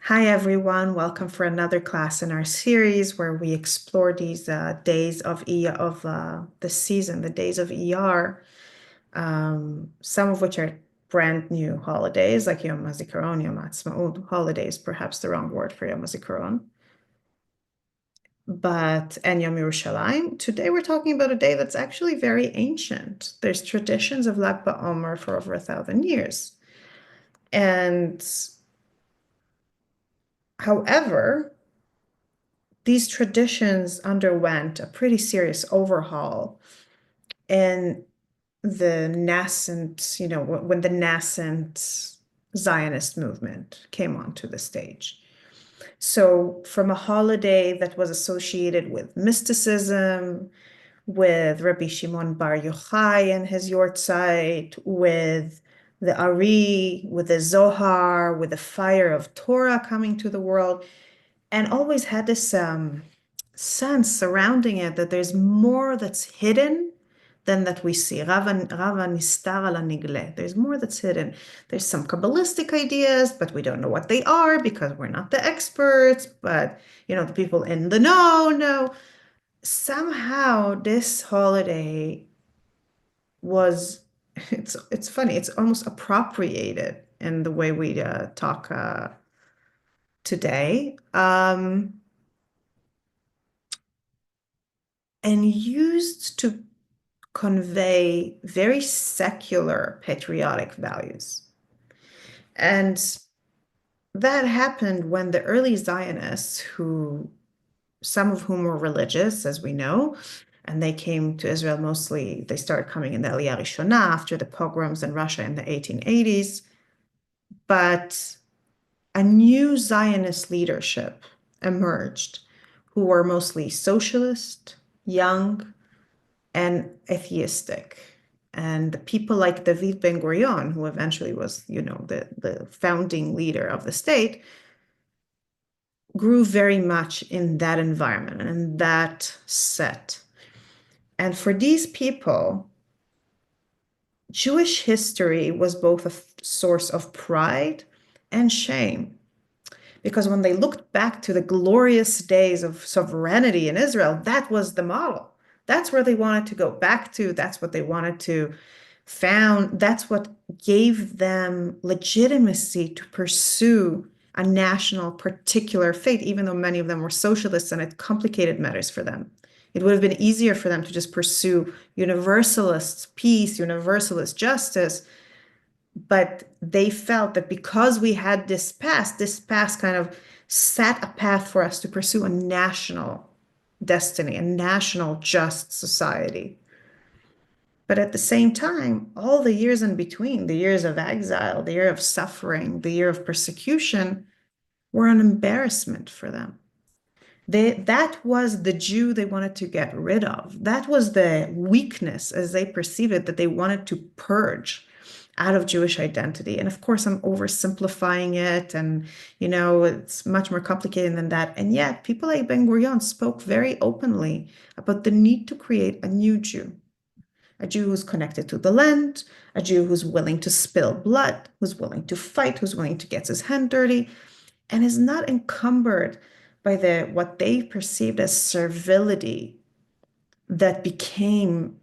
Hi everyone, welcome for another class in our series where we explore these days of the season, the days of ER, some of which are brand new holidays like Yom HaZikaron, Yom HaAtzmaut, holidays, perhaps the wrong word for Yom HaZikaron, and Yom Yerushalayim. Today we're talking about a day that's actually very ancient. There's traditions of Lag BaOmer for over 1,000 years. And however, these traditions underwent a pretty serious overhaul in the nascent, when the nascent Zionist movement came onto the stage. So, from a holiday that was associated with mysticism, with Rabbi Shimon Bar Yochai and his Yortzeit, with the Ari, with the Zohar, with the fire of Torah coming to the world, and always had this sense surrounding it that there's more that's hidden than that we see. Rava nistar ala nigle. There's more that's hidden. There's some Kabbalistic ideas, but we don't know what they are because we're not the experts. But the people in the know. Somehow this holiday was it's funny. It's almost appropriated in the way we talk today. And used to convey very secular patriotic values. And that happened when the early Zionists, some of whom were religious, as we know, and they came to Israel mostly, they started coming in the Aliyah Rishonah after the pogroms in Russia in the 1880s. But a new Zionist leadership emerged who were mostly socialist, young, and atheistic. And people like David Ben-Gurion, who eventually was, the founding leader of the state, grew very much in that environment and in that set. And for these people, Jewish history was both a source of pride and shame. Because when they looked back to the glorious days of sovereignty in Israel, that was the model. That's where they wanted to go back to. That's what they wanted to found. That's what gave them legitimacy to pursue a national particular faith, even though many of them were socialists and it complicated matters for them. It would have been easier for them to just pursue universalist peace, universalist justice, but they felt that because we had this past kind of set a path for us to pursue a national destiny, a national just society. But at the same time, all the years in between, the years of exile, the year of suffering, the year of persecution, were an embarrassment for them. That was the Jew they wanted to get rid of. That was the weakness, as they perceived it, that they wanted to purge out of Jewish identity. And of course, I'm oversimplifying it, and it's much more complicated than that. And yet, people like Ben-Gurion spoke very openly about the need to create a new Jew, a Jew who's connected to the land, a Jew who's willing to spill blood, who's willing to fight, who's willing to get his hand dirty, and is not encumbered by what they perceived as servility that became,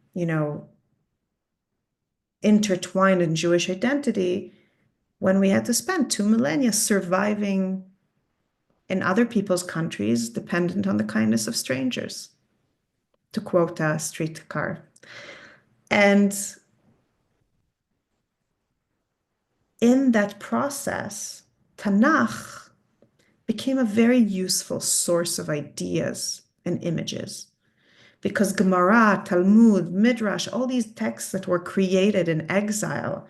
intertwined in Jewish identity when we had to spend 2 millennia surviving in other people's countries, dependent on the kindness of strangers, to quote a streetcar. And in that process, Tanakh became a very useful source of ideas and images. Because Gemara, Talmud, Midrash, all these texts that were created in exile,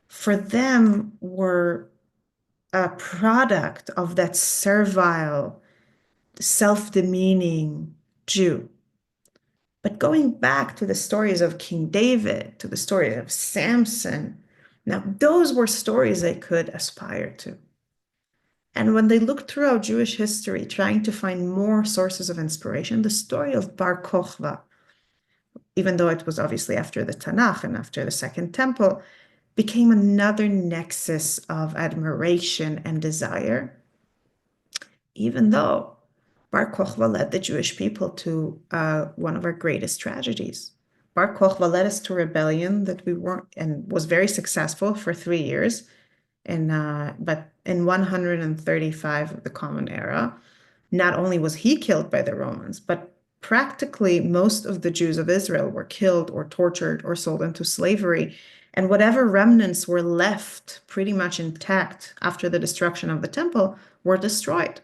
for them were a product of that servile, self-demeaning Jew. But going back to the stories of King David, to the story of Samson, now those were stories they could aspire to. And when they looked throughout Jewish history, trying to find more sources of inspiration, the story of Bar Kokhba, even though it was obviously after the Tanakh and after the Second Temple, became another nexus of admiration and desire even though Bar Kokhba led the Jewish people to one of our greatest tragedies. Bar Kokhba led us to rebellion that we weren't, and was very successful for 3 years. But in 135 of the Common Era, not only was he killed by the Romans, but practically most of the Jews of Israel were killed or tortured or sold into slavery. And whatever remnants were left pretty much intact after the destruction of the temple were destroyed.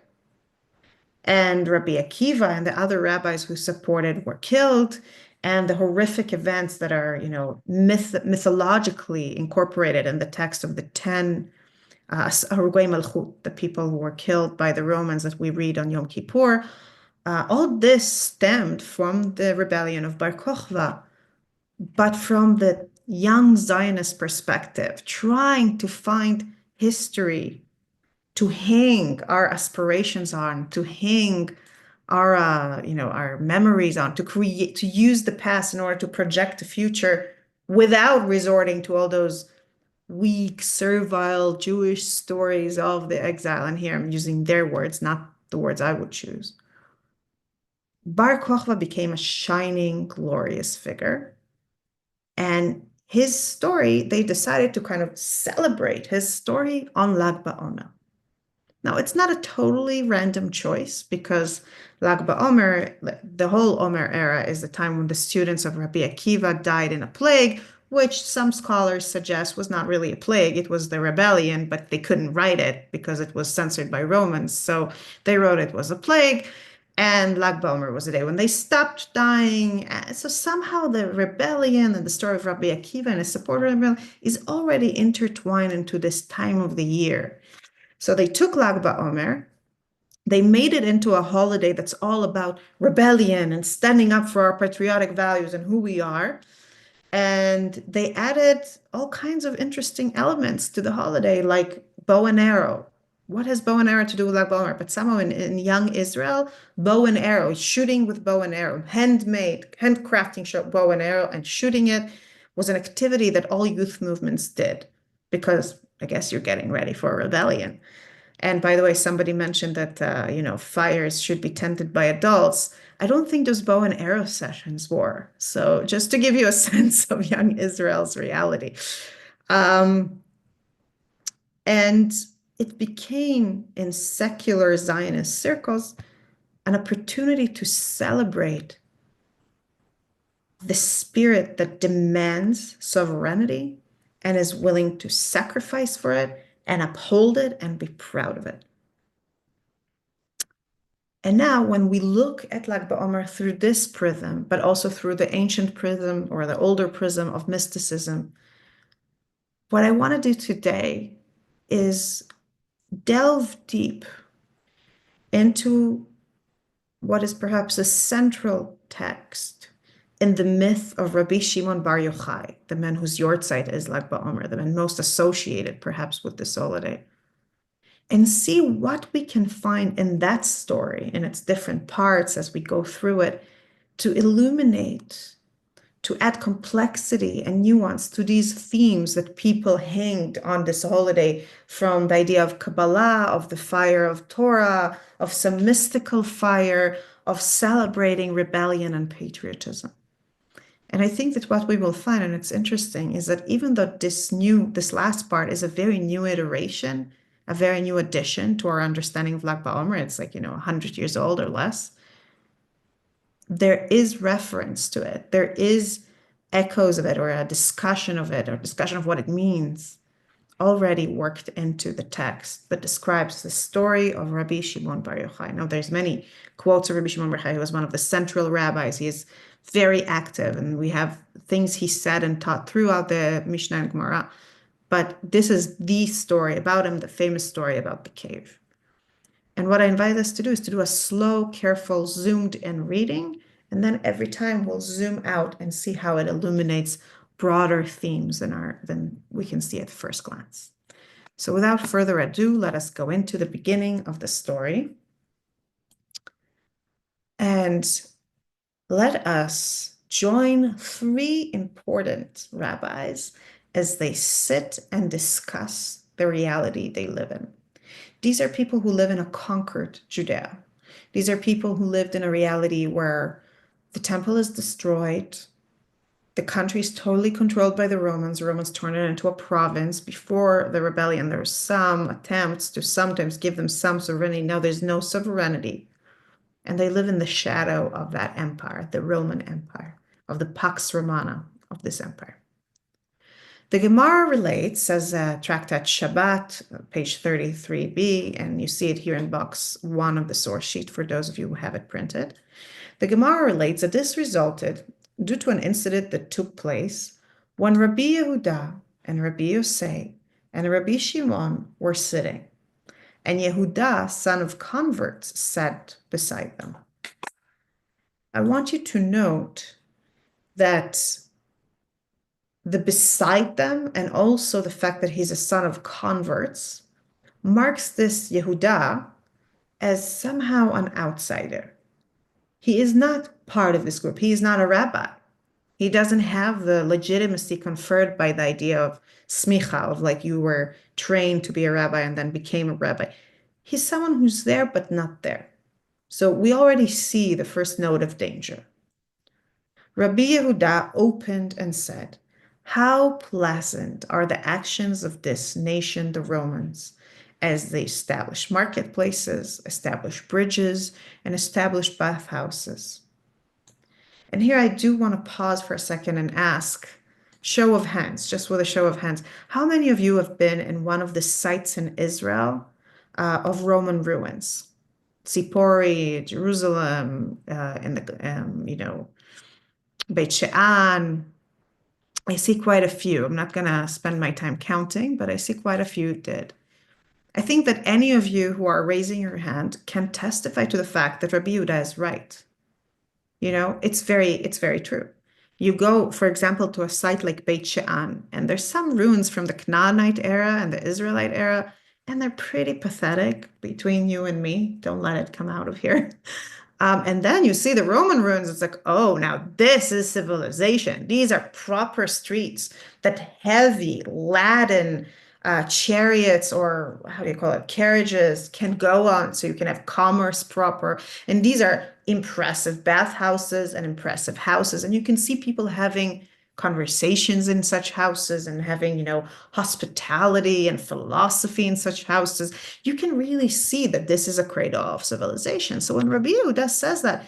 And Rabbi Akiva and the other rabbis who supported were killed. And the horrific events that are, mythologically incorporated in the text of the 10 Harugei Malchut, the people who were killed by the Romans that we read on Yom Kippur, all this stemmed from the rebellion of Bar Kokhba, but from the young Zionist perspective, trying to find history to hang our aspirations on, to hang our memories on, to use the past in order to project the future without resorting to all those weak, servile Jewish stories of the exile. And here I'm using their words, not the words I would choose. Bar Kokhba became a shining, glorious figure. And his story, they decided to kind of celebrate his story on Lag BaOmer. Now, it's not a totally random choice because Lag BaOmer, the whole Omer era, is the time when the students of Rabbi Akiva died in a plague, which some scholars suggest was not really a plague. It was the rebellion, but they couldn't write it because it was censored by Romans. So they wrote it was a plague. And Lag BaOmer was the day when they stopped dying. So somehow the rebellion and the story of Rabbi Akiva and his supporter rebellion is already intertwined into this time of the year. So they took Lag BaOmer, they made it into a holiday that's all about rebellion and standing up for our patriotic values and who we are. And they added all kinds of interesting elements to the holiday, like bow and arrow. What has bow and arrow to do with Lag BaOmer? But somehow in young Israel, bow and arrow, shooting with bow and arrow, handmade, handcrafting bow and arrow and shooting it was an activity that all youth movements did because I guess you're getting ready for a rebellion. And by the way, somebody mentioned that fires should be tended by adults. I don't think those bow and arrow sessions were. So just to give you a sense of young Israel's reality. And it became in secular Zionist circles an opportunity to celebrate the spirit that demands sovereignty and is willing to sacrifice for it and uphold it and be proud of it. And now when we look at Lag BaOmer through this prism, but also through the ancient prism or the older prism of mysticism, what I want to do today is delve deep into what is perhaps a central text in the myth of Rabbi Shimon Bar Yochai, the man whose yahrzeit is Lag BaOmer, the man most associated perhaps with this holiday, and see what we can find in that story, in its different parts as we go through it, to illuminate, to add complexity and nuance to these themes that people hanged on this holiday, from the idea of Kabbalah, of the fire of Torah, of some mystical fire, of celebrating rebellion and patriotism. And I think that what we will find, and it's interesting, is that even though this last part is a very new iteration, a very new addition to our understanding of Lag BaOmer, it's like, 100 years old or less, there is reference to it. There is echoes of it or a discussion of it or discussion of what it means already worked into the text that describes the story of Rabbi Shimon Bar Yochai. Now, there's many quotes of Rabbi Shimon Bar Yochai, who was one of the central rabbis. He is very active, and we have things he said and taught throughout the Mishnah and Gemara. But this is the story about him, the famous story about the cave. And what I invite us to do is to do a slow, careful, zoomed-in reading, and then every time we'll zoom out and see how it illuminates broader themes than we can see at first glance. So without further ado, let us go into the beginning of the story. And let us join three important rabbis as they sit and discuss the reality they live in. These are people who live in a conquered Judea. These are people who lived in a reality where the temple is destroyed. The country is totally controlled by the Romans. The Romans turned it into a province. Before the rebellion, there were some attempts to sometimes give them some sovereignty. Now there's no sovereignty. And they live in the shadow of that empire, the Roman Empire, of the Pax Romana of this empire. The Gemara relates, as Tractate Shabbat, page 33b, and you see it here in box 1 of the source sheet for those of you who have it printed. The Gemara relates that this resulted due to an incident that took place when Rabbi Yehuda and Rabbi Yosei and Rabbi Shimon were sitting, and Yehuda, son of converts, sat beside them. I want you to note that the beside them and also the fact that he's a son of converts marks this Yehuda as somehow an outsider. He is not part of this group. He is not a rabbi. He doesn't have the legitimacy conferred by the idea of smicha, of like you were trained to be a rabbi and then became a rabbi. He's someone who's there but not there. So we already see the first note of danger. Rabbi Yehuda opened and said, "How pleasant are the actions of this nation, the Romans, as they establish marketplaces, establish bridges, and establish bathhouses." And here I do want to pause for a second and ask, show of hands, just with a show of hands, how many of you have been in one of the sites in Israel of Roman ruins? Tzipori, Jerusalem, in the, Beit She'an. I see quite a few. I'm not going to spend my time counting, but I see quite a few did. I think that any of you who are raising your hand can testify to the fact that Rabbi Yehuda is right. It's very true. You go, for example, to a site like Beit She'an, and there's some ruins from the Canaanite era and the Israelite era, and they're pretty pathetic between you and me. Don't let it come out of here. And then you see the Roman ruins. It's like, oh, now this is civilization. These are proper streets that heavy laden chariots, or how do you call it, carriages, can go on, so you can have commerce proper. And these are impressive bathhouses and impressive houses. And you can see people having conversations in such houses and having, hospitality and philosophy in such houses. You can really see that this is a cradle of civilization. So when Rabbi Yehuda says that,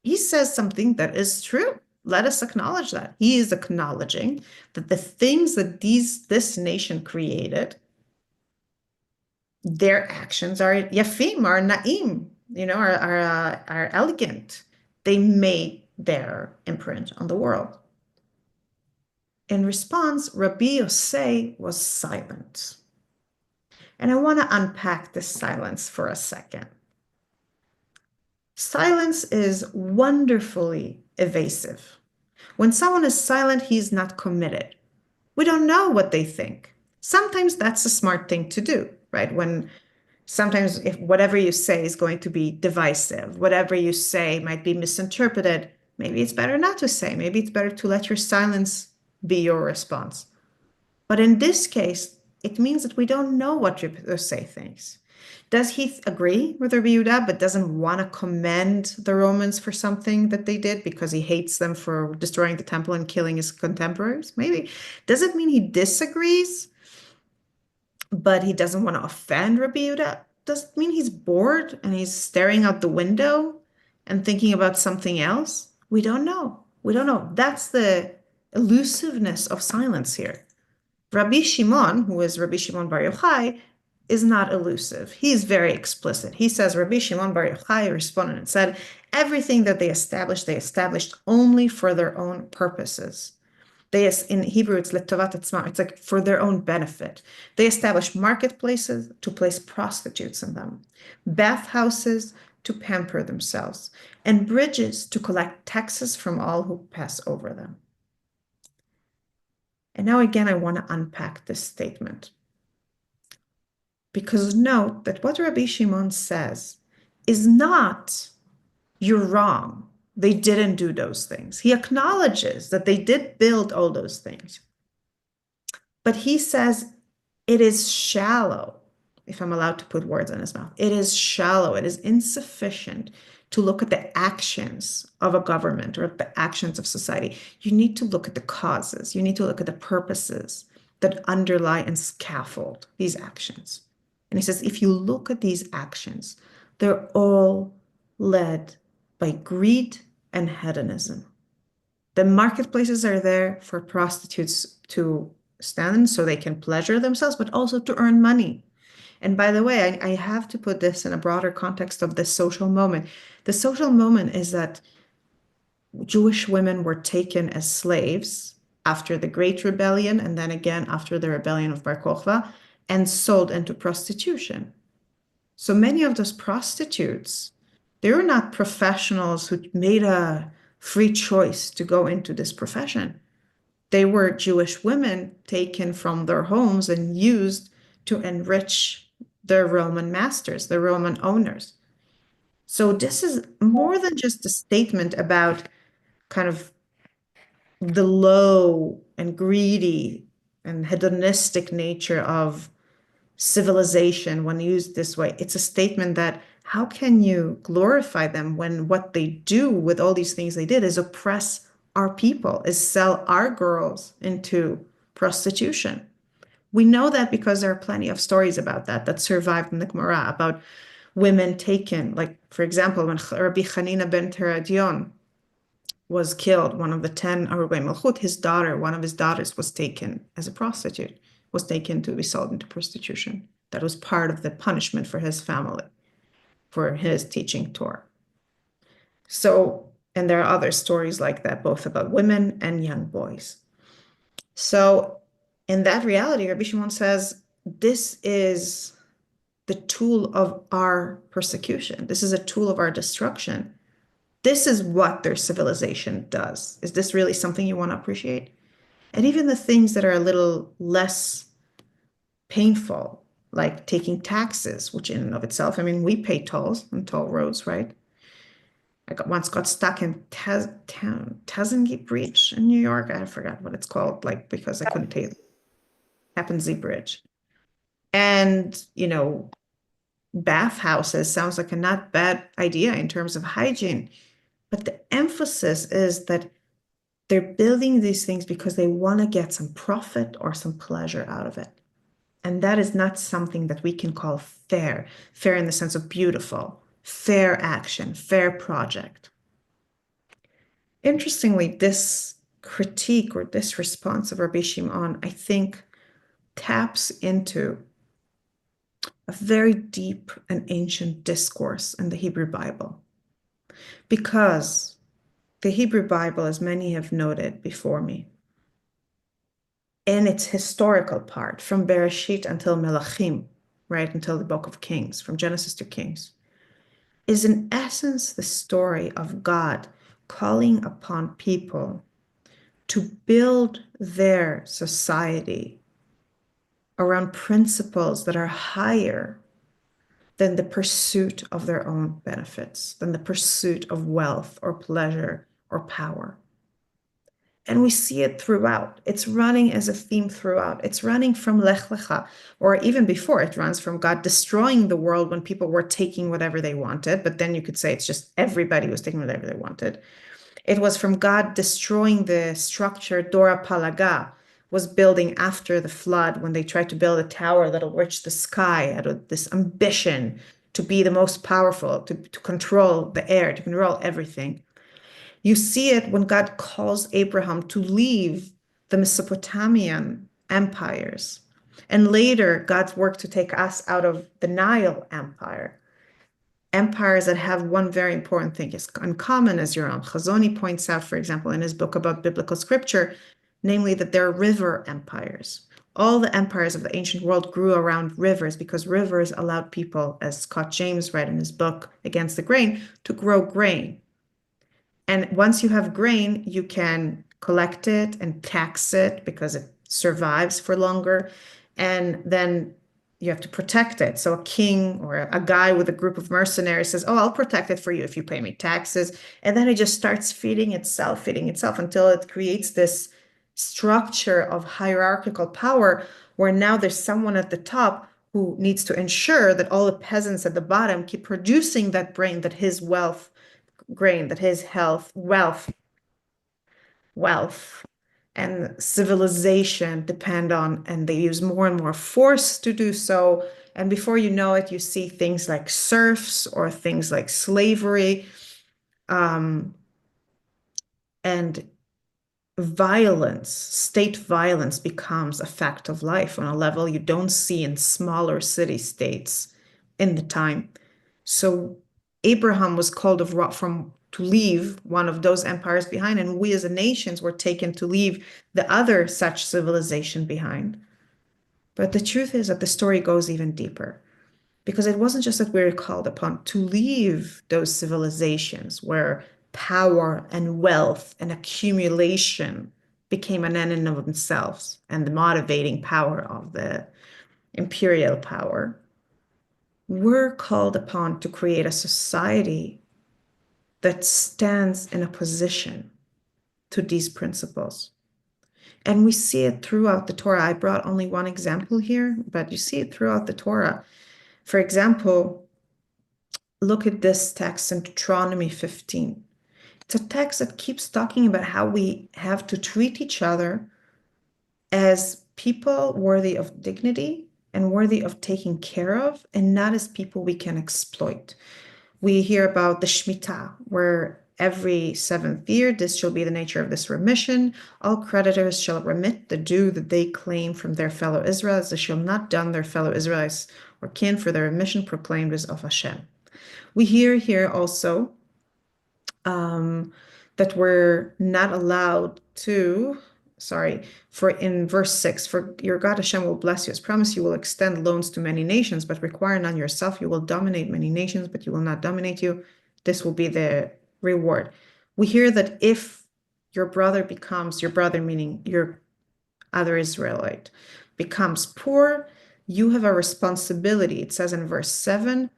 he says something that is true. Let us acknowledge that. He is acknowledging that the things that this nation created, their actions are yafim, are na'im, are elegant. They made their imprint on the world. In response, Rabbi Yosei was silent. And I want to unpack this silence for a second. Silence is wonderfully evasive. When someone is silent, he's not committed. We don't know what they think. Sometimes that's a smart thing to do, right? Sometimes if whatever you say is going to be divisive, whatever you say might be misinterpreted, maybe it's better not to say. Maybe it's better to let your silence be your response. But in this case, it means that we don't know what Yosei thinks. Does he agree with Rabbi Yehuda, but doesn't want to commend the Romans for something that they did because he hates them for destroying the temple and killing his contemporaries? Maybe. Does it mean he disagrees, but he doesn't want to offend Rabbi Yehuda? Does it mean he's bored and he's staring out the window and thinking about something else? We don't know. We don't know. That's the elusiveness of silence here. Rabbi Shimon, who is Rabbi Shimon Bar Yochai, is not elusive. He's very explicit. He says, Rabbi Shimon Bar Yochai responded and said, everything that they established only for their own purposes. In Hebrew, it's letovat atzma. It's like for their own benefit. They established marketplaces to place prostitutes in them, bathhouses to pamper themselves, and bridges to collect taxes from all who pass over them. And now again, I want to unpack this statement. Because note that what Rabbi Shimon says is not, you're wrong. They didn't do those things. He acknowledges that they did build all those things. But he says it is shallow. if I'm allowed to put words in his mouth. It is shallow. It is insufficient to look at the actions of a government or at the actions of society. You need to look at the causes. You need to look at the purposes that underlie and scaffold these actions. And he says, if you look at these actions, they're all led by greed and hedonism. The marketplaces are there for prostitutes to stand in so they can pleasure themselves, but also to earn money. And by the way, I have to put this in a broader context of the social moment. The social moment is that Jewish women were taken as slaves after the Great Rebellion and then again after the rebellion of Bar Kokhba and sold into prostitution. So many of those prostitutes, they were not professionals who made a free choice to go into this profession. They were Jewish women taken from their homes and used to enrich their Roman masters, the Roman owners. So this is more than just a statement about kind of the low and greedy and hedonistic nature of civilization when used this way. It's a statement that how can you glorify them when what they do with all these things they did is oppress our people, is sell our girls into prostitution. We know that because there are plenty of stories about that survived in the Gemara about women taken, like for example, when Rabbi Hanina ben Teradion was killed, one of the 10 Arubei Malchut, his daughter, one of his daughters was taken as a prostitute, was taken to be sold into prostitution. That was part of the punishment for his family, for his teaching Torah. So, and there are other stories like that, both about women and young boys. So, in that reality, Rabbi Shimon says, this is the tool of our persecution. This is a tool of our destruction. This is what their civilization does. Is this really something you want to appreciate? And even the things that are a little less painful, like taking taxes, which in and of itself, I mean, we pay tolls on toll roads, right? Once got stuck in Danziger Bridge in New York. I forgot what it's called, like, because I couldn't pay Tappan Zee Bridge. And, bathhouses sounds like a not bad idea in terms of hygiene. But the emphasis is that they're building these things because they want to get some profit or some pleasure out of it. And that is not something that we can call fair, fair in the sense of beautiful, fair action, fair project. Interestingly, this critique or this response of Rabbi Shimon, I think, taps into a very deep and ancient discourse in the Hebrew Bible. Because the Hebrew Bible, as many have noted before me, in its historical part, from Bereshit until Melachim, right, until the book of Kings, from Genesis to Kings, is in essence the story of God calling upon people to build their society around principles that are higher than the pursuit of their own benefits, than the pursuit of wealth or pleasure or power. And we see it throughout. It's running as a theme throughout. It's running from Lech Lecha, or even before it runs from God destroying the world when people were taking whatever they wanted. But then you could say it's just everybody was taking whatever they wanted. It was from God destroying the structure Dora Palaga was building after the flood when they tried to build a tower that'll reach the sky out of this ambition to be the most powerful, to control the air, to control everything. You see it when God calls Abraham to leave the Mesopotamian empires. And later, God's work to take us out of the Nile Empire. Empires that have one very important thing in common, as Yoram Chazoni points out, for example, in his book about biblical scripture, namely that they're river empires. All the empires of the ancient world grew around rivers because rivers allowed people, as Scott James read in his book Against the Grain, to grow grain. And once you have grain, you can collect it and tax it because it survives for longer. And then you have to protect it. So a king or a guy with a group of mercenaries says, oh, I'll protect it for you if you pay me taxes. And then it just starts feeding itself until it creates this structure of hierarchical power where now there's someone at the top who needs to ensure that all the peasants at the bottom keep producing that grain, that his wealth, grain, that his health, wealth, and civilization depend on, and they use more and more force to do so. And before you know it, you see things like serfs or things like slavery, um, and violence, state violence becomes a fact of life on a level you don't see in smaller city states in the time. So Abraham was called from to leave one of those empires behind, and we as a nations were taken to leave the other such civilization behind. But the truth is that the story goes even deeper because it wasn't just that we were called upon to leave those civilizations where power and wealth and accumulation became an end in of themselves and the motivating power of the imperial power. We're called upon to create a society that stands in a position to these principles. And we see it throughout the Torah. I brought only one example here, but you see it throughout the Torah. For example, look at this text in Deuteronomy 15. It's a text that keeps talking about how we have to treat each other as people worthy of dignity and worthy of taking care of, and not as people we can exploit. We hear about the Shemitah, where every seventh year, this shall be the nature of this remission. All creditors shall remit the due that they claim from their fellow Israelites. They shall not dun their fellow Israelites or kin, for the remission proclaimed is of Hashem. We hear here also that we're not allowed to, sorry, for in verse 6, for your God Hashem will bless you. As promised, you will extend loans to many nations, but require none yourself. You will dominate many nations, but you will not dominate you. This will be the reward. We hear that if your brother becomes, your brother meaning your other Israelite, becomes poor, you have a responsibility. It says in verse 7,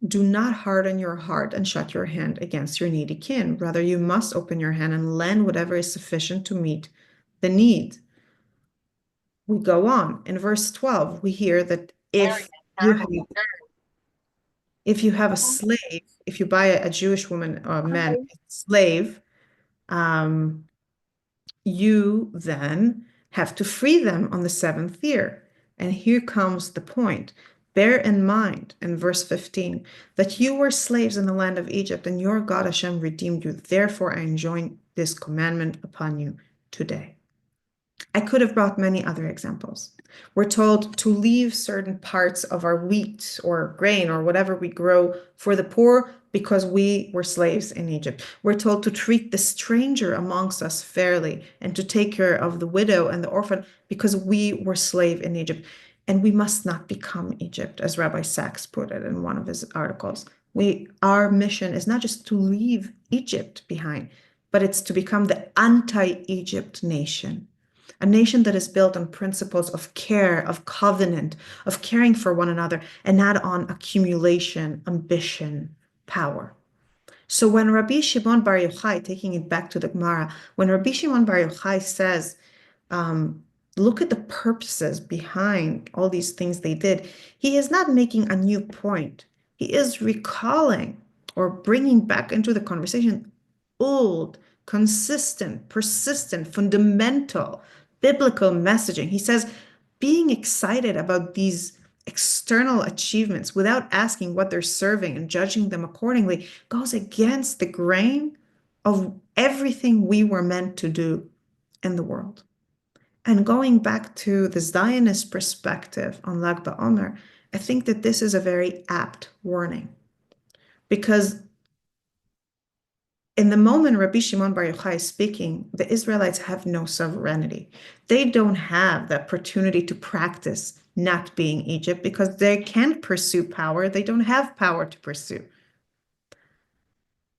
do not harden your heart and shut your hand against your needy kin. Rather, you must open your hand and lend whatever is sufficient to meet the need. We go on. In verse 12, we hear that if you have a slave, if you buy a Jewish woman or man a slave, um, you then have to free them on the seventh year. And here comes the point. Bear in mind in verse 15 that you were slaves in the land of Egypt, and your God Hashem redeemed you. Therefore, I enjoin this commandment upon you today. I could have brought many other examples. We're told to leave certain parts of our wheat or grain or whatever we grow for the poor because we were slaves in Egypt. We're told to treat the stranger amongst us fairly and to take care of the widow and the orphan because we were slave in Egypt. And we must not become Egypt, as Rabbi Sachs put it in one of his articles. Our mission is not just to leave Egypt behind, but it's to become the anti-Egypt nation. A nation that is built on principles of care, of covenant, of caring for one another, and not on accumulation, ambition, power. So when Rabbi Shimon Bar Yochai, taking it back to the Gemara, when Rabbi Shimon Bar Yochai says, look at the purposes behind all these things they did, he is not making a new point. He is recalling or bringing back into the conversation old, consistent, persistent, fundamental biblical messaging. He says, being excited about these external achievements without asking what they're serving and judging them accordingly goes against the grain of everything we were meant to do in the world. And going back to the Zionist perspective on Lag BaOmer, I think that this is a very apt warning because in the moment Rabbi Shimon Bar Yochai is speaking, the Israelites have no sovereignty. They don't have the opportunity to practice not being Egypt because they can't pursue power. They don't have power to pursue.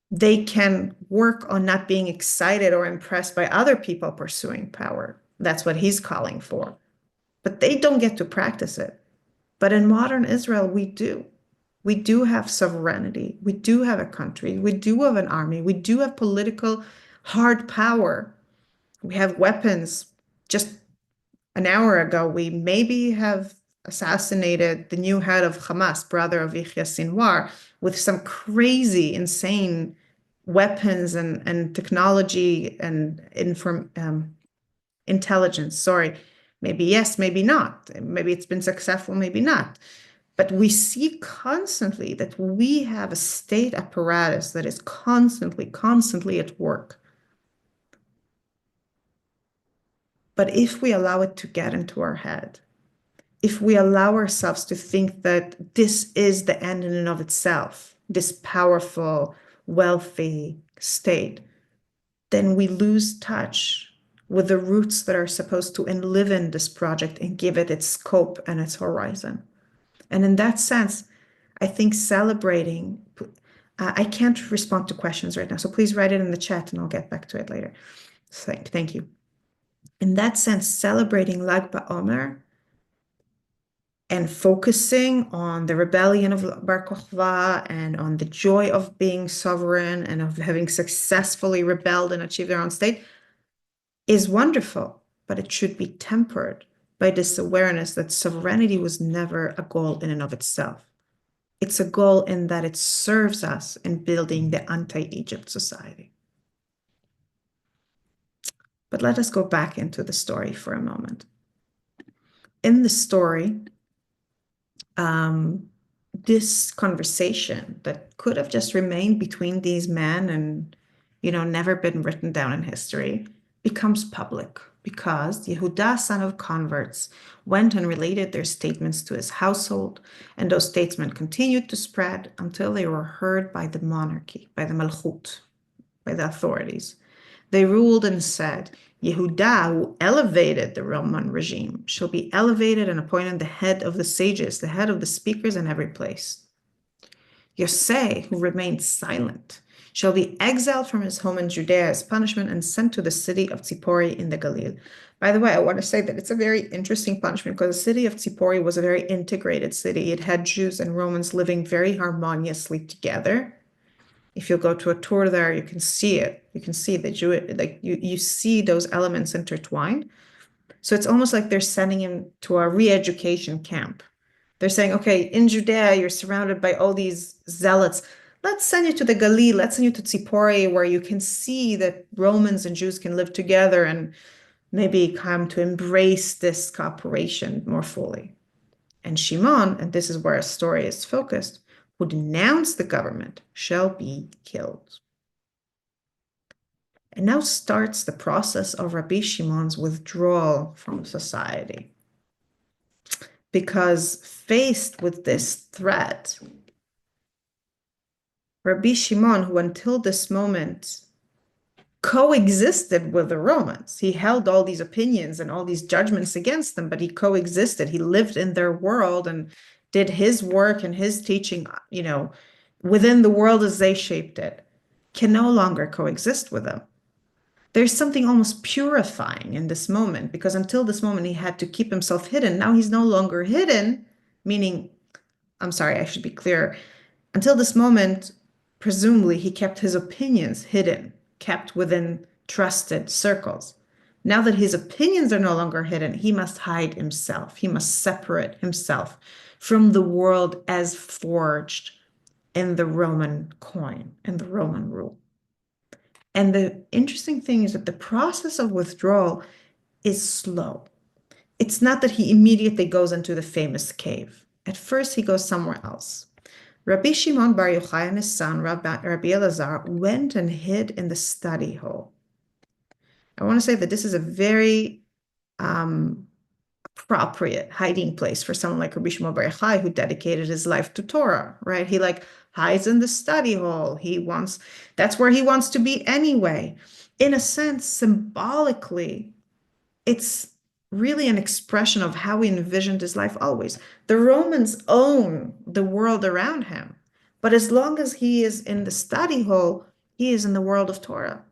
They can work on not being excited or impressed by other people pursuing power. That's what he's calling for. But they don't get to practice it. But in modern Israel, we do. We do have sovereignty. We do have a country. We do have an army. We do have political hard power. We have weapons. Just an hour ago, we maybe have assassinated the new head of Hamas, brother of Yahya Sinwar, with some crazy, insane weapons and technology and intelligence. Sorry, maybe yes, maybe not. Maybe it's been successful, maybe not. But we see constantly that we have a state apparatus that is constantly at work. But if we allow it to get into our head, if we allow ourselves to think that this is the end in and of itself, this powerful, wealthy state, then we lose touch with the roots that are supposed to enliven this project and give it its scope and its horizon. And in that sense, I think celebrating, I can't respond to questions right now, so please write it in the chat and I'll get back to it later. Thank you. In that sense, celebrating Lag BaOmer and focusing on the rebellion of Bar Kokhba and on the joy of being sovereign and of having successfully rebelled and achieved their own state is wonderful, but it should be tempered by this awareness that sovereignty was never a goal in and of itself. It's a goal in that it serves us in building the anti-Egypt society. But let us go back into the story for a moment. In the story, this conversation that could have just remained between these men and, never been written down in history becomes public because Yehuda, son of converts, went and related their statements to his household, and those statements continued to spread until they were heard by the monarchy, by the Malchut, by the authorities. They ruled and said, Yehuda, who elevated the Roman regime, shall be elevated and appointed the head of the sages, the head of the speakers in every place. Yosei, who remained silent, shall be exiled from his home in Judea as punishment and sent to the city of Tzipori in the Galil. By the way, I want to say that it's a very interesting punishment because the city of Tzipori was a very integrated city. It had Jews and Romans living very harmoniously together. If you go to a tour there, you can see it. You can see the Jew, like you see those elements intertwined. So it's almost like they're sending him to a re-education camp. They're saying, okay, in Judea, you're surrounded by all these zealots. Let's send you to the Galil. Let's send you to Tzipori, where you can see that Romans and Jews can live together and maybe come to embrace this cooperation more fully. And Shimon, and this is where our story is focused, who denounced the government, shall be killed. And now starts the process of Rabbi Shimon's withdrawal from society. Because faced with this threat, Rabbi Shimon, who until this moment coexisted with the Romans, he held all these opinions and all these judgments against them, but he coexisted. He lived in their world and did his work and his teaching, within the world as they shaped it, can no longer coexist with them. There's something almost purifying in this moment, because until this moment he had to keep himself hidden. Now he's no longer hidden, meaning, I'm sorry, I should be clear. Until this moment, presumably he kept his opinions hidden, kept within trusted circles. Now that his opinions are no longer hidden, he must hide himself. He must separate himself from the world as forged in the Roman coin, in the Roman rule. And the interesting thing is that the process of withdrawal is slow. It's not that he immediately goes into the famous cave. At first, he goes somewhere else. Rabbi Shimon Bar Yochai and his son, Rabbi Elazar, went and hid in the study hall. I want to say that this is a very appropriate hiding place for someone like Rabbi Shimon Bar Yochai, who dedicated his life to Torah, right? He hides in the study hall. That's where he wants to be anyway. In a sense, symbolically, it's really an expression of how he envisioned his life always. The Romans own the world around him, but as long as he is in the study hall, he is in the world of Torah.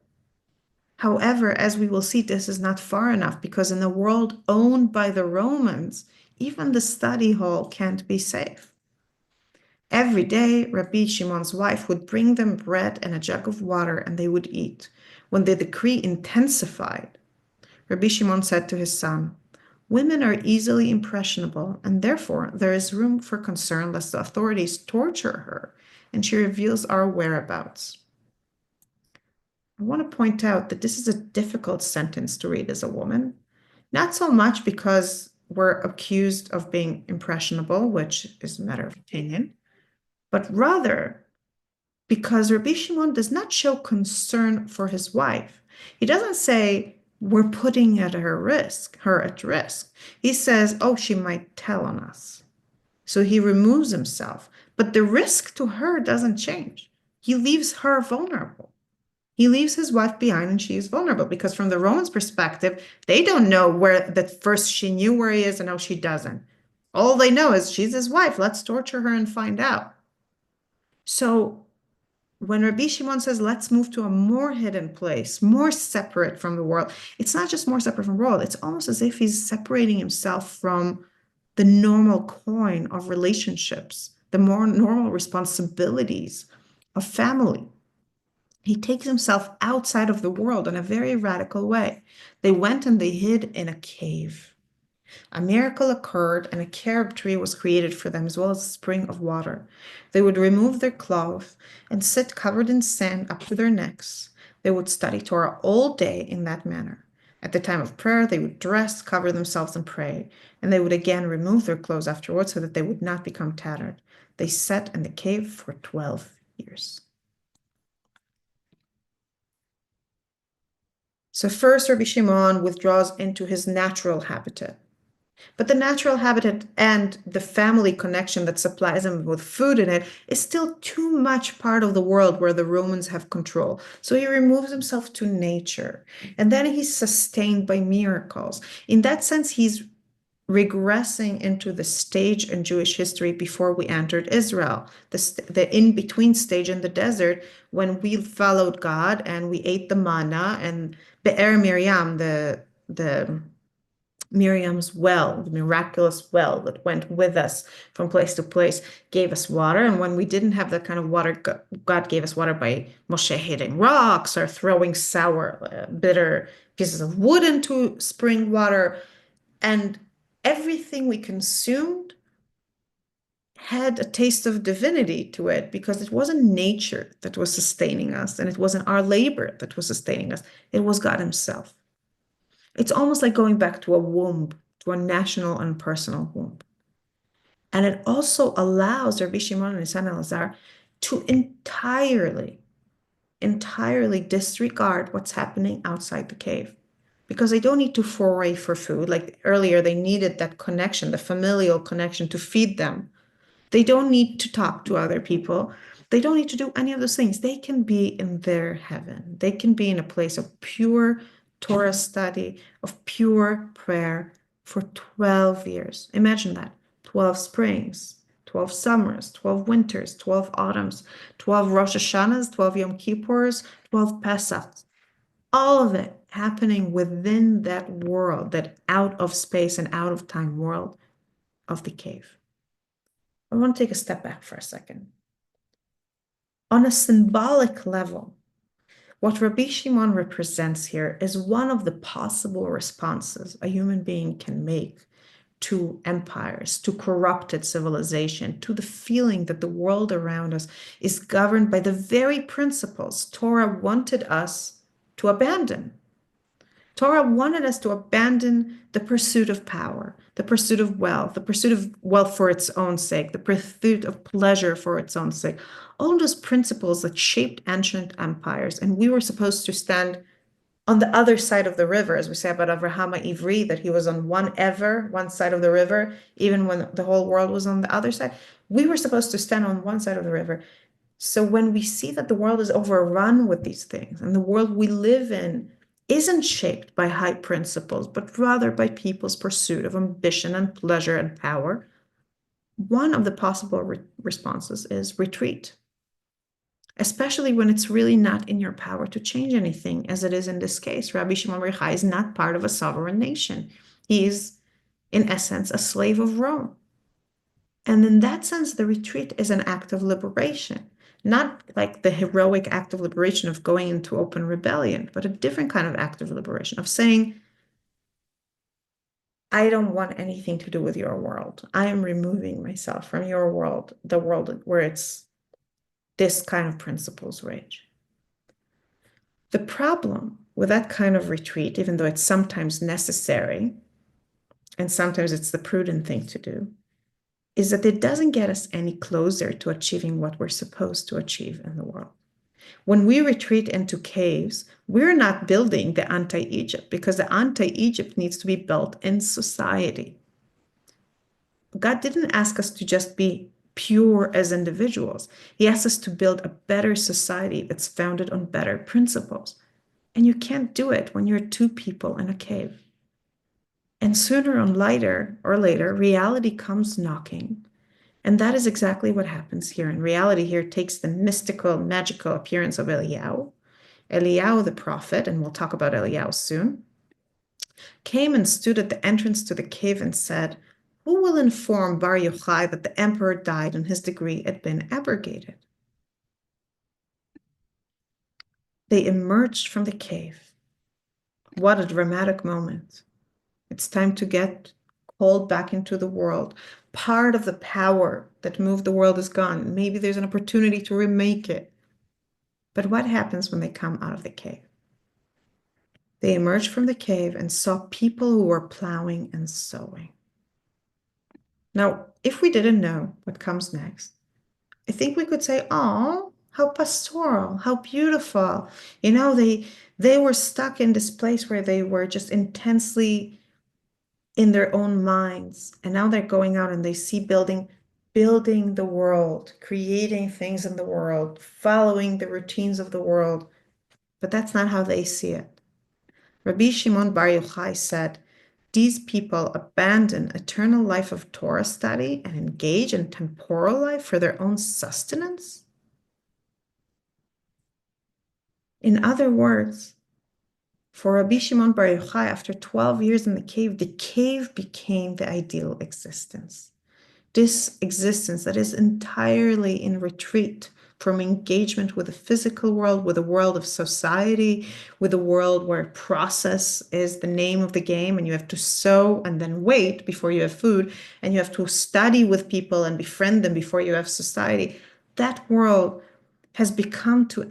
However, as we will see, this is not far enough, because in the world owned by the Romans, even the study hall can't be safe. Every day, Rabbi Shimon's wife would bring them bread and a jug of water, and they would eat. When the decree intensified, Rabbi Shimon said to his son, Women are easily impressionable, and therefore there is room for concern lest the authorities torture her and she reveals our whereabouts. I want to point out that this is a difficult sentence to read as a woman, not so much because we're accused of being impressionable, which is a matter of opinion, but rather because Rabbi Shimon does not show concern for his wife. He doesn't say, we're putting her at risk. He says, oh, she might tell on us. So he removes himself. But the risk to her doesn't change. He leaves her vulnerable. He leaves his wife behind and she is vulnerable because from the Romans' perspective, they don't know where that first she knew where he is and now she doesn't. All they know is she's his wife. Let's torture her and find out. So when Rabbi Shimon says, let's move to a more hidden place, more separate from the world, it's not just more separate from the world. It's almost as if he's separating himself from the normal coin of relationships, the more normal responsibilities of family. He takes himself outside of the world in a very radical way. They went and they hid in a cave. A miracle occurred, and a carob tree was created for them, as well as a spring of water. They would remove their clothes and sit covered in sand up to their necks. They would study Torah all day in that manner. At the time of prayer, they would dress, cover themselves, and pray, and they would again remove their clothes afterwards so that they would not become tattered. They sat in the cave for 12 years. So first, Rabbi Shimon withdraws into his natural habitat. But the natural habitat and the family connection that supplies him with food in it is still too much part of the world where the Romans have control. So he removes himself to nature. And then he's sustained by miracles. In that sense, he's regressing into the stage in Jewish history before we entered Israel, the in-between stage in the desert when we followed God and we ate the manna and Be'er Miriam, the Miriam's well, the miraculous well that went with us from place to place, gave us water. And when we didn't have that kind of water, God gave us water by Moshe hitting rocks or throwing sour, bitter pieces of wood into spring water. And everything we consumed had a taste of divinity to it because it wasn't nature that was sustaining us and it wasn't our labor that was sustaining us. It was God Himself. It's almost like going back to a womb, to a national and personal womb. And it also allows Rabbi Shimon and his son Elazar to entirely disregard what's happening outside the cave. Because they don't need to foray for food. Like earlier, they needed that connection, the familial connection to feed them. They don't need to talk to other people. They don't need to do any of those things. They can be in their heaven. They can be in a place of pure Torah study, of pure prayer for 12 years. Imagine that. 12 springs, 12 summers, 12 winters, 12 autumns, 12 Rosh Hashanahs, 12 Yom Kippurs, 12 Pesachs. All of it happening within that world, that out of space and out of time world of the cave. I want to take a step back for a second. On a symbolic level, what Rabbi Shimon represents here is one of the possible responses a human being can make to empires, to corrupted civilization, to the feeling that the world around us is governed by the very principles Torah wanted us to abandon. Torah wanted us to abandon the pursuit of power, the pursuit of wealth for its own sake, the pursuit of pleasure for its own sake, all those principles that shaped ancient empires. And we were supposed to stand on the other side of the river, as we say about Avraham Ivri, that he was on one side of the river, even when the whole world was on the other side. We were supposed to stand on one side of the river. So when we see that the world is overrun with these things and the world we live in isn't shaped by high principles, but rather by people's pursuit of ambition and pleasure and power, one of the possible responses is retreat, especially when it's really not in your power to change anything, as it is in this case. Rabbi Shimon Bar Yochai is not part of a sovereign nation. He is, in essence, a slave of Rome. And in that sense, the retreat is an act of liberation, not like the heroic act of liberation of going into open rebellion, but a different kind of act of liberation, of saying, I don't want anything to do with your world. I am removing myself from your world, the world where it's this kind of principles rage. The problem with that kind of retreat, even though it's sometimes necessary and sometimes it's the prudent thing to do, is that it doesn't get us any closer to achieving what we're supposed to achieve in the world. When we retreat into caves, we're not building the anti-Egypt because the anti-Egypt needs to be built in society. God didn't ask us to just be pure as individuals. He asked us to build a better society that's founded on better principles. And you can't do it when you're two people in a cave. And sooner or later, reality comes knocking. And that is exactly what happens here. And reality here takes the mystical, magical appearance of Eliyahu. Eliyahu the prophet, and we'll talk about Eliyahu soon, came and stood at the entrance to the cave and said, "Who will inform Bar Yochai that the emperor died and his decree had been abrogated?" They emerged from the cave. What a dramatic moment. It's time to get called back into the world. Part of the power that moved the world is gone. Maybe there's an opportunity to remake it. But what happens when they come out of the cave? They emerged from the cave and saw people who were plowing and sowing. Now, if we didn't know what comes next, I think we could say, "Oh, how pastoral, how beautiful." They were stuck in this place where they were just intensely in their own minds. And now they're going out and they see building the world, creating things in the world, following the routines of the world. But that's not how they see it. Rabbi Shimon Bar Yochai said, "These people abandon eternal life of Torah study and engage in temporal life for their own sustenance." In other words, for Rabbi Shimon Bar Yochai, after 12 years in the cave became the ideal existence. This existence that is entirely in retreat from engagement with the physical world, with the world of society, with a world where process is the name of the game, and you have to sow and then wait before you have food, and you have to study with people and befriend them before you have society. That world has become to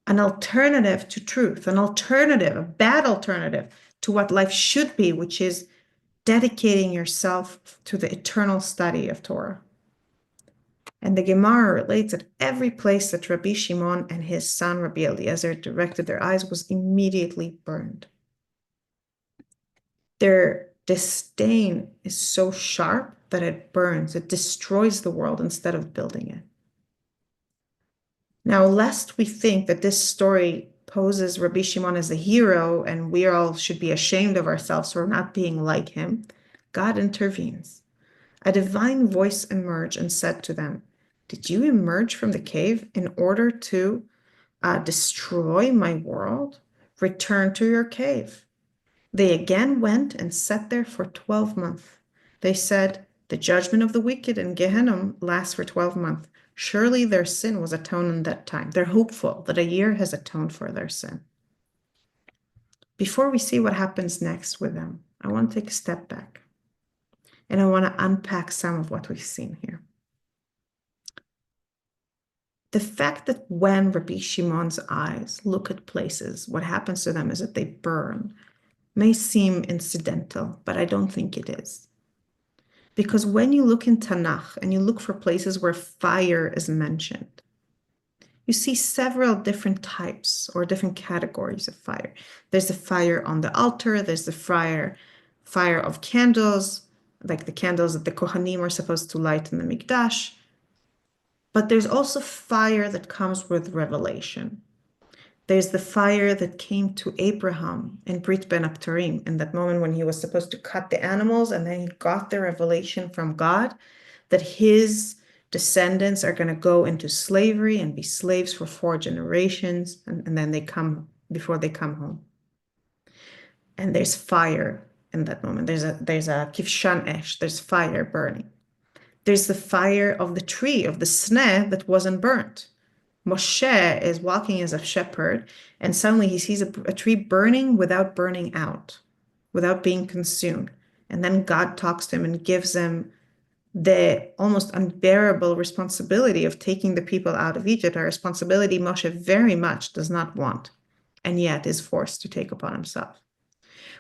an alternative to truth, an alternative, a bad alternative to what life should be, which is dedicating yourself to the eternal study of Torah. And the Gemara relates that every place that Rabbi Shimon and his son Rabbi Eliezer directed their eyes was immediately burned. Their disdain is so sharp that it burns, it destroys the world instead of building it. Now, lest we think that this story poses Rabbi Shimon as a hero and we all should be ashamed of ourselves for not being like him, God intervenes. A divine voice emerged and said to them, "Did you emerge from the cave in order to destroy my world? Return to your cave." They again went and sat there for 12 months. They said, "The judgment of the wicked in Gehenna lasts for 12 months. Surely their sin was atoned in that time." They're hopeful that a year has atoned for their sin. Before we see what happens next with them, I want to take a step back and I want to unpack some of what we've seen here. The fact that when Rabbi Shimon's eyes look at places, what happens to them is that they burn, may seem incidental, but I don't think it is. Because when you look in Tanakh and you look for places where fire is mentioned, you see several different types or different categories of fire. There's the fire on the altar, there's the fire of candles, like the candles that the Kohanim are supposed to light in the Mikdash. But there's also fire that comes with revelation. There's the fire that came to Abraham in Brit Ben Abtarim, in that moment when he was supposed to cut the animals, and then he got the revelation from God that his descendants are going to go into slavery and be slaves for 4 generations, and then before they come home. And there's fire in that moment. There's a kivshan esh, there's fire burning. There's the fire of the tree, of the sneh that wasn't burnt. Moshe is walking as a shepherd, and suddenly he sees a tree burning without burning out, without being consumed. And then God talks to him and gives him the almost unbearable responsibility of taking the people out of Egypt, a responsibility Moshe very much does not want, and yet is forced to take upon himself.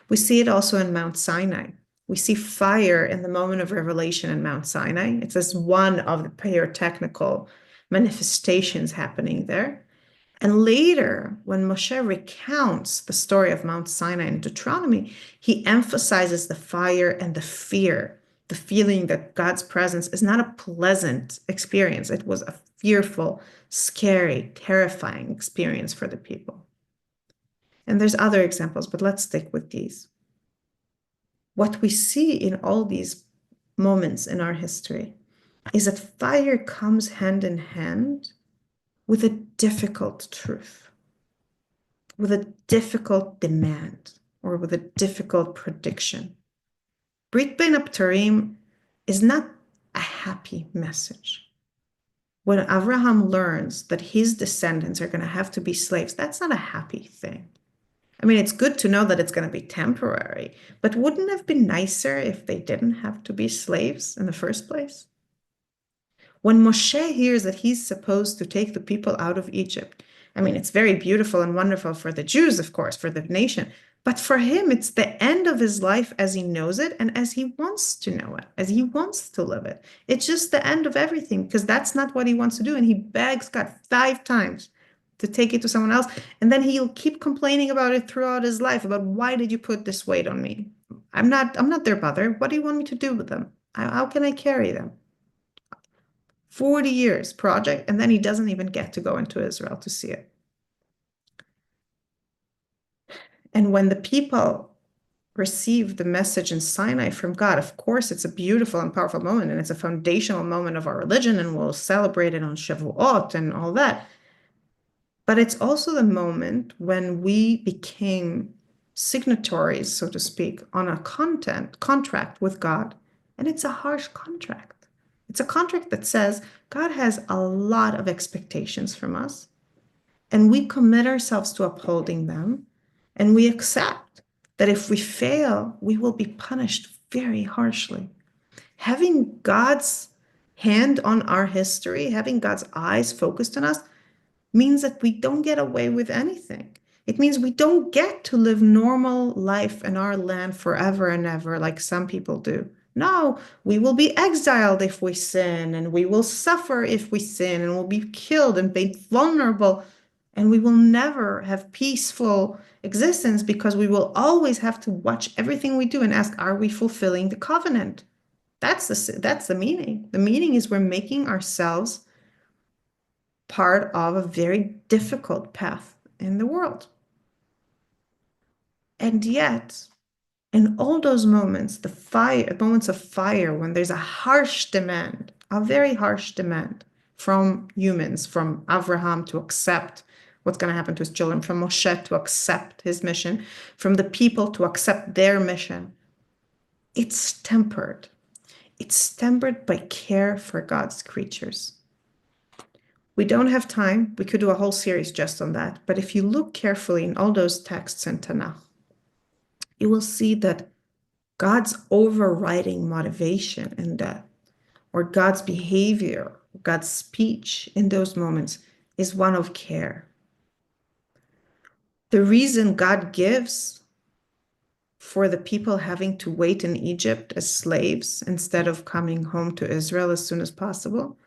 We see it also in Mount Sinai. We see fire in the moment of revelation in Mount Sinai. It's as one of the pyrotechnical manifestations happening there. And later, when Moshe recounts the story of Mount Sinai in Deuteronomy, he emphasizes the fire and the fear, the feeling that God's presence is not a pleasant experience. It was a fearful, scary, terrifying experience for the people. And there's other examples, but let's stick with these. What we see in all these moments in our history is that fire comes hand in hand with a difficult truth, with a difficult demand, or with a difficult prediction. Brit Bein HaBetarim is not a happy message. When Abraham learns that his descendants are going to have to be slaves, that's not a happy thing. I mean, it's good to know that it's going to be temporary, but wouldn't it have been nicer if they didn't have to be slaves in the first place? When Moshe hears that he's supposed to take the people out of Egypt, I mean, it's very beautiful and wonderful for the Jews, of course, for the nation, but for him, it's the end of his life as he knows it and as he wants to know it, as he wants to live it. It's just the end of everything because that's not what he wants to do. And he begs God 5 times to take it to someone else. And then he'll keep complaining about it throughout his life about why did you put this weight on me? I'm not their mother. What do you want me to do with them? How can I carry them? 40 years project, and then he doesn't even get to go into Israel to see it. And when the people receive the message in Sinai from God, of course, it's a beautiful and powerful moment, and it's a foundational moment of our religion, and we'll celebrate it on Shavuot and all that. But it's also the moment when we became signatories, so to speak, on a contract with God. And it's a harsh contract. It's a contract that says God has a lot of expectations from us, and we commit ourselves to upholding them, and we accept that if we fail, we will be punished very harshly. Having God's hand on our history, having God's eyes focused on us, means that we don't get away with anything. It means we don't get to live normal life in our land forever and ever like some people do. No, we will be exiled if we sin, and we will suffer if we sin, and we'll be killed and made vulnerable, and we will never have peaceful existence because we will always have to watch everything we do and ask, are we fulfilling the covenant? That's the meaning. The meaning is we're making ourselves part of a very difficult path in the world. And yet, in all those moments, moments of fire, when there's a harsh demand, a very harsh demand from humans, from Abraham to accept what's going to happen to his children, from Moshe to accept his mission, from the people to accept their mission, it's tempered. It's tempered by care for God's creatures. We don't have time. We could do a whole series just on that. But if you look carefully in all those texts in Tanakh, you will see that God's overriding motivation in that, or God's behavior, God's speech in those moments, is one of care. The reason God gives for the people having to wait in Egypt as slaves instead of coming home to Israel as soon as possible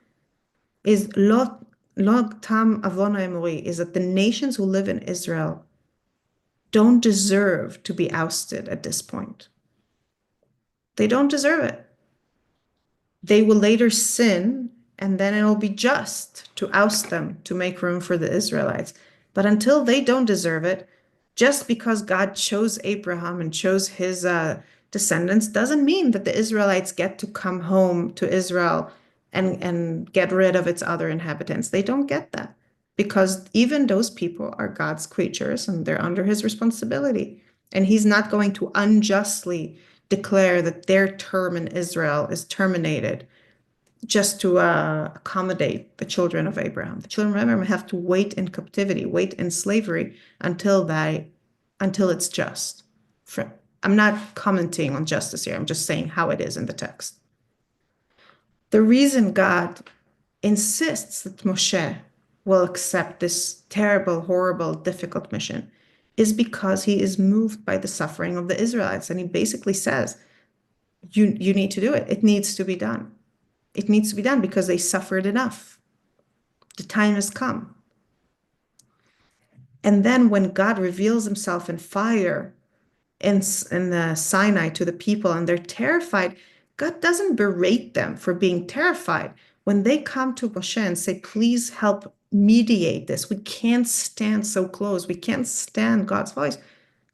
is log tam avona emori, is that the nations who live in Israel don't deserve to be ousted at this point. They don't deserve it. They will later sin, and then it'll be just to oust them to make room for the Israelites. But until they don't deserve it, just because God chose Abraham and chose his descendants doesn't mean that the Israelites get to come home to Israel and get rid of its other inhabitants. They don't get that because even those people are God's creatures and they're under his responsibility. And he's not going to unjustly declare that their term in Israel is terminated just to accommodate the children of Abraham. The children of Abraham have to wait in captivity, wait in slavery until it's just. I'm not commenting on justice here. I'm just saying how it is in the text. The reason God insists that Moshe will accept this terrible, horrible, difficult mission is because he is moved by the suffering of the Israelites. And he basically says, you need to do it. It needs to be done. It needs to be done because they suffered enough. The time has come. And then when God reveals himself in fire in the Sinai to the people and they're terrified, God doesn't berate them for being terrified. When they come to Moshe and say, please help mediate this, we can't stand so close, we can't stand God's voice.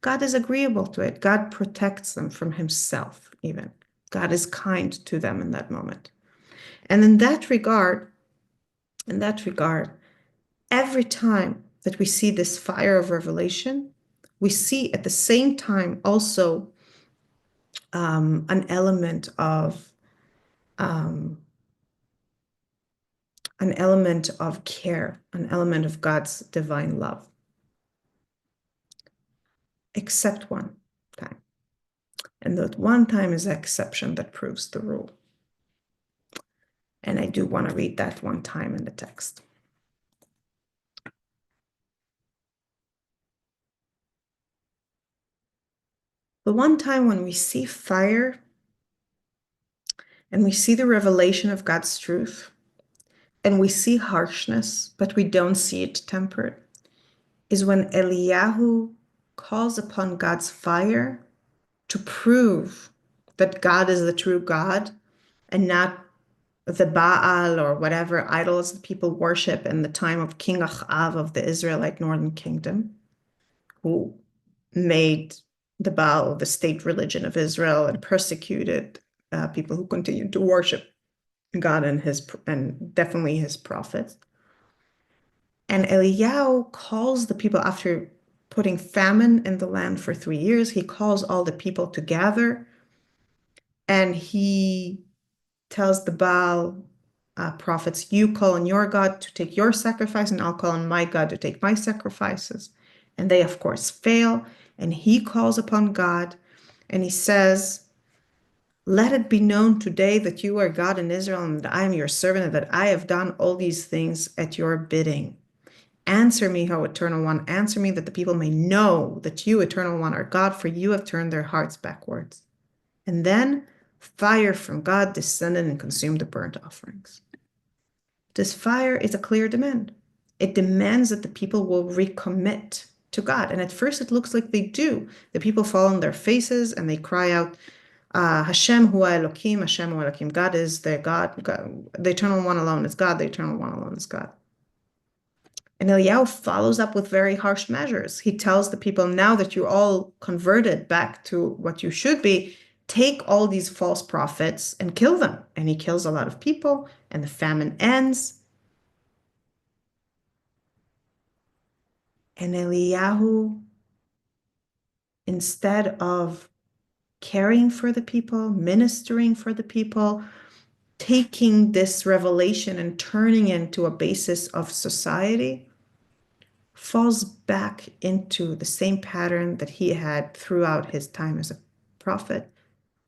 God is agreeable to it. God protects them from himself, even. God is kind to them in that moment. And in that regard, every time that we see this fire of revelation, we see at the same time also an element of care, an element of God's divine love, except one time. And that one time is the exception that proves the rule. And I do want to read that one time in the text. The one time when we see fire and we see the revelation of God's truth and we see harshness, but we don't see it tempered, is when Eliyahu calls upon God's fire to prove that God is the true God and not the Baal or whatever idols the people worship in the time of King Achav of the Israelite northern kingdom, who made the Baal the state religion of Israel and persecuted people who continued to worship God and definitely his prophets. And Eliyahu calls the people after putting famine in the land for 3 years. He calls all the people to gather and he tells the Baal prophets, you call on your God to take your sacrifice and I'll call on my God to take my sacrifices. And they, of course, fail. And he calls upon God and he says, let it be known today that you are God in Israel and that I am your servant and that I have done all these things at your bidding. Answer me, O Eternal One. Answer me that the people may know that you, Eternal One, are God, for you have turned their hearts backwards. And then fire from God descended and consumed the burnt offerings. This fire is a clear demand. It demands that the people will recommit to God. And at first it looks like they do. The people fall on their faces and they cry out, Hashem hu Elohim, Hashem hu Elohim. God is their God. The Eternal One alone is God. The Eternal One alone is God. And Eliyahu follows up with very harsh measures. He tells the people, now that you're all converted back to what you should be, take all these false prophets and kill them. And he kills a lot of people, and the famine ends. And Eliyahu, instead of caring for the people, ministering for the people, taking this revelation and turning it into a basis of society, falls back into the same pattern that he had throughout his time as a prophet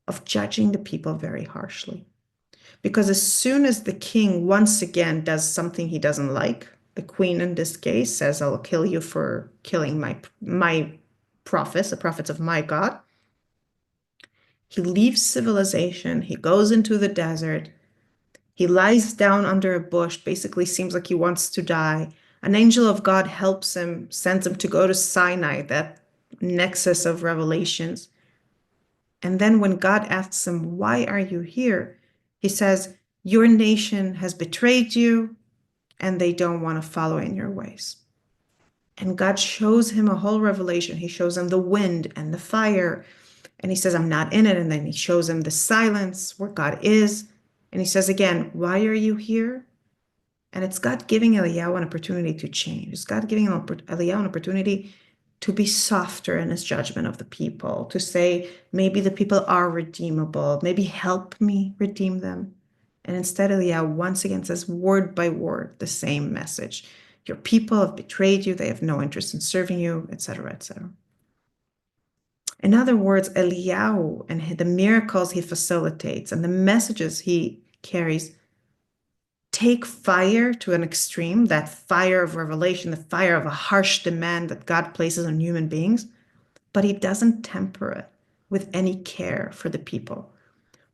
of judging the people very harshly. Because as soon as the king once again does something he doesn't like, the queen in this case says, I'll kill you for killing my prophets, the prophets of my God. He leaves civilization, he goes into the desert, he lies down under a bush, basically seems like he wants to die. An angel of God helps him, sends him to go to Sinai, that nexus of revelations. And then when God asks him, why are you here? He says, your nation has betrayed you and they don't want to follow in your ways. And God shows him a whole revelation. He shows him the wind and the fire. And he says, I'm not in it. And then he shows him the silence where God is. And he says again, why are you here? And it's God giving Eliyahu an opportunity to change. It's God giving Eliyahu an opportunity to be softer in his judgment of the people, to say, maybe the people are redeemable, maybe help me redeem them. And instead, Eliyahu once again says word by word the same message. Your people have betrayed you, they have no interest in serving you, etc., etc. In other words, Eliyahu and the miracles he facilitates and the messages he carries take fire to an extreme, that fire of revelation, the fire of a harsh demand that God places on human beings, but he doesn't temper it with any care for the people.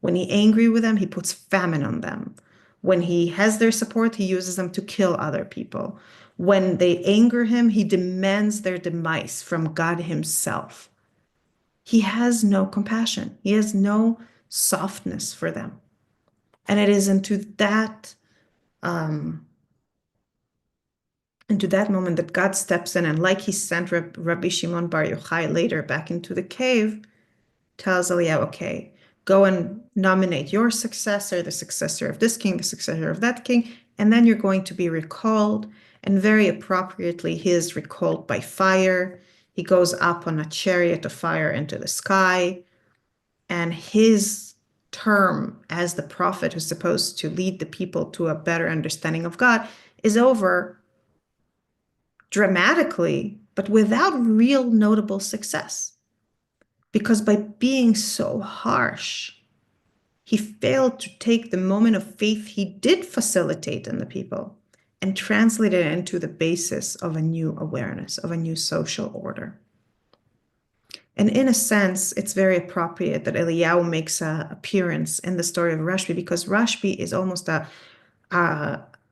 When he's angry with them, he puts famine on them. When he has their support, he uses them to kill other people. When they anger him, he demands their demise from God himself. He has no compassion. He has no softness for them. And it is um, into that moment that God steps in, and like he sent Rabbi Shimon Bar Yochai later back into the cave, tells Eliyahu, okay, go and nominate your successor, the successor of this king, the successor of that king, and then you're going to be recalled. And very appropriately, he is recalled by fire. He goes up on a chariot of fire into the sky, and his term as the prophet who's supposed to lead the people to a better understanding of God is over dramatically, but without real notable success. Because by being so harsh, he failed to take the moment of faith he did facilitate in the people and translate it into the basis of a new awareness, of a new social order. And in a sense, it's very appropriate that Eliyahu makes an appearance in the story of Rashbi, because Rashbi is almost a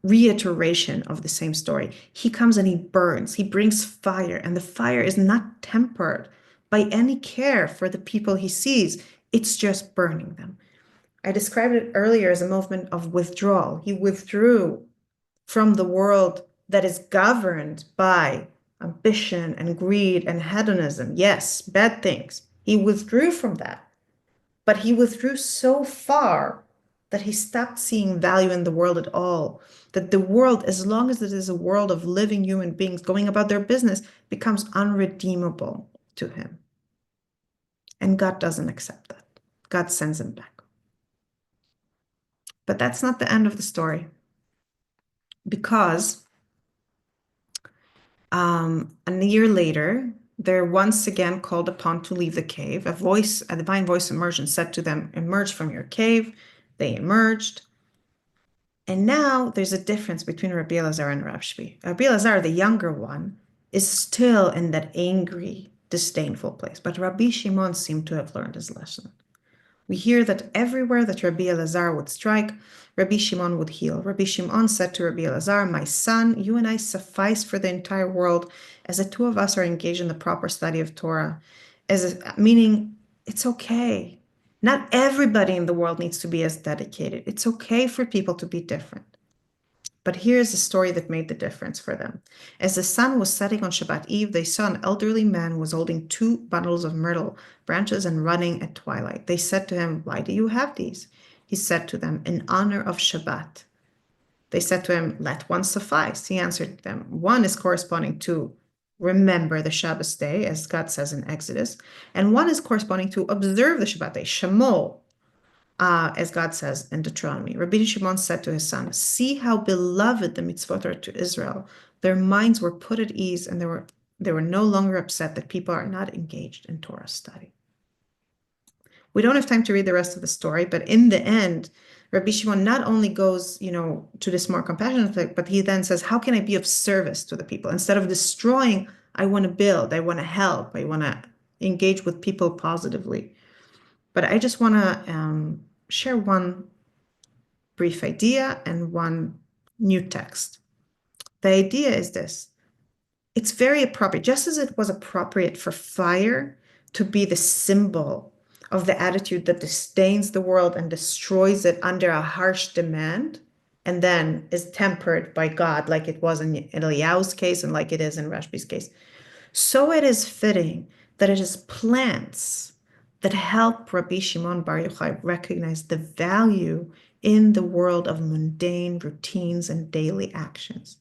reiteration of the same story. He comes and he burns, he brings fire, and the fire is not tempered by any care for the people he sees. It's just burning them. I described it earlier as a movement of withdrawal. He withdrew from the world that is governed by ambition and greed and hedonism. Yes, bad things. He withdrew from that, but he withdrew so far that he stopped seeing value in the world at all. That the world, as long as it is a world of living human beings going about their business, becomes unredeemable to him. And God doesn't accept that. God sends him back. But that's not the end of the story, because a year later, they're once again called upon to leave the cave. A divine voice emerged and said to them, emerge from your cave. They emerged. And now there's a difference between Rabbi Elazar and Rashbi. Rabbi Elazar, the younger one, is still in that angry, disdainful place. But Rabbi Shimon seemed to have learned his lesson. We hear that everywhere that Rabbi Elazar would strike, Rabbi Shimon would heal. Rabbi Shimon said to Rabbi Elazar, my son, you and I suffice for the entire world, as the two of us are engaged in the proper study of Torah. Meaning, it's okay. Not everybody in the world needs to be as dedicated. It's okay for people to be different. But here's a story that made the difference for them. As the sun was setting on Shabbat Eve, they saw an elderly man who was holding 2 bundles of myrtle branches and running at twilight. They said to him, why do you have these? He said to them, in honor of Shabbat. They said to him, let one suffice. He answered them, one is corresponding to remember the Shabbos day, as God says in Exodus, and one is corresponding to observe the Shabbat day, Shemol, as God says in Deuteronomy. Rabbi Shimon said to his son, see how beloved the mitzvot are to Israel. Their minds were put at ease, and they were no longer upset that people are not engaged in Torah study. We don't have time to read the rest of the story, but in the end, Rabbi Shimon not only goes, to this more compassionate thing, but he then says, how can I be of service to the people? Instead of destroying, I want to build, I want to help, I want to engage with people positively. But I just want to share one brief idea and one new text. The idea is this. It's very appropriate, just as it was appropriate for fire to be the symbol of the attitude that disdains the world and destroys it under a harsh demand, and then is tempered by God, like it was in Eliyahu's case and like it is in Rashbi's case. So it is fitting that it is plants that help Rabbi Shimon Bar Yochai recognize the value in the world of mundane routines and daily actions.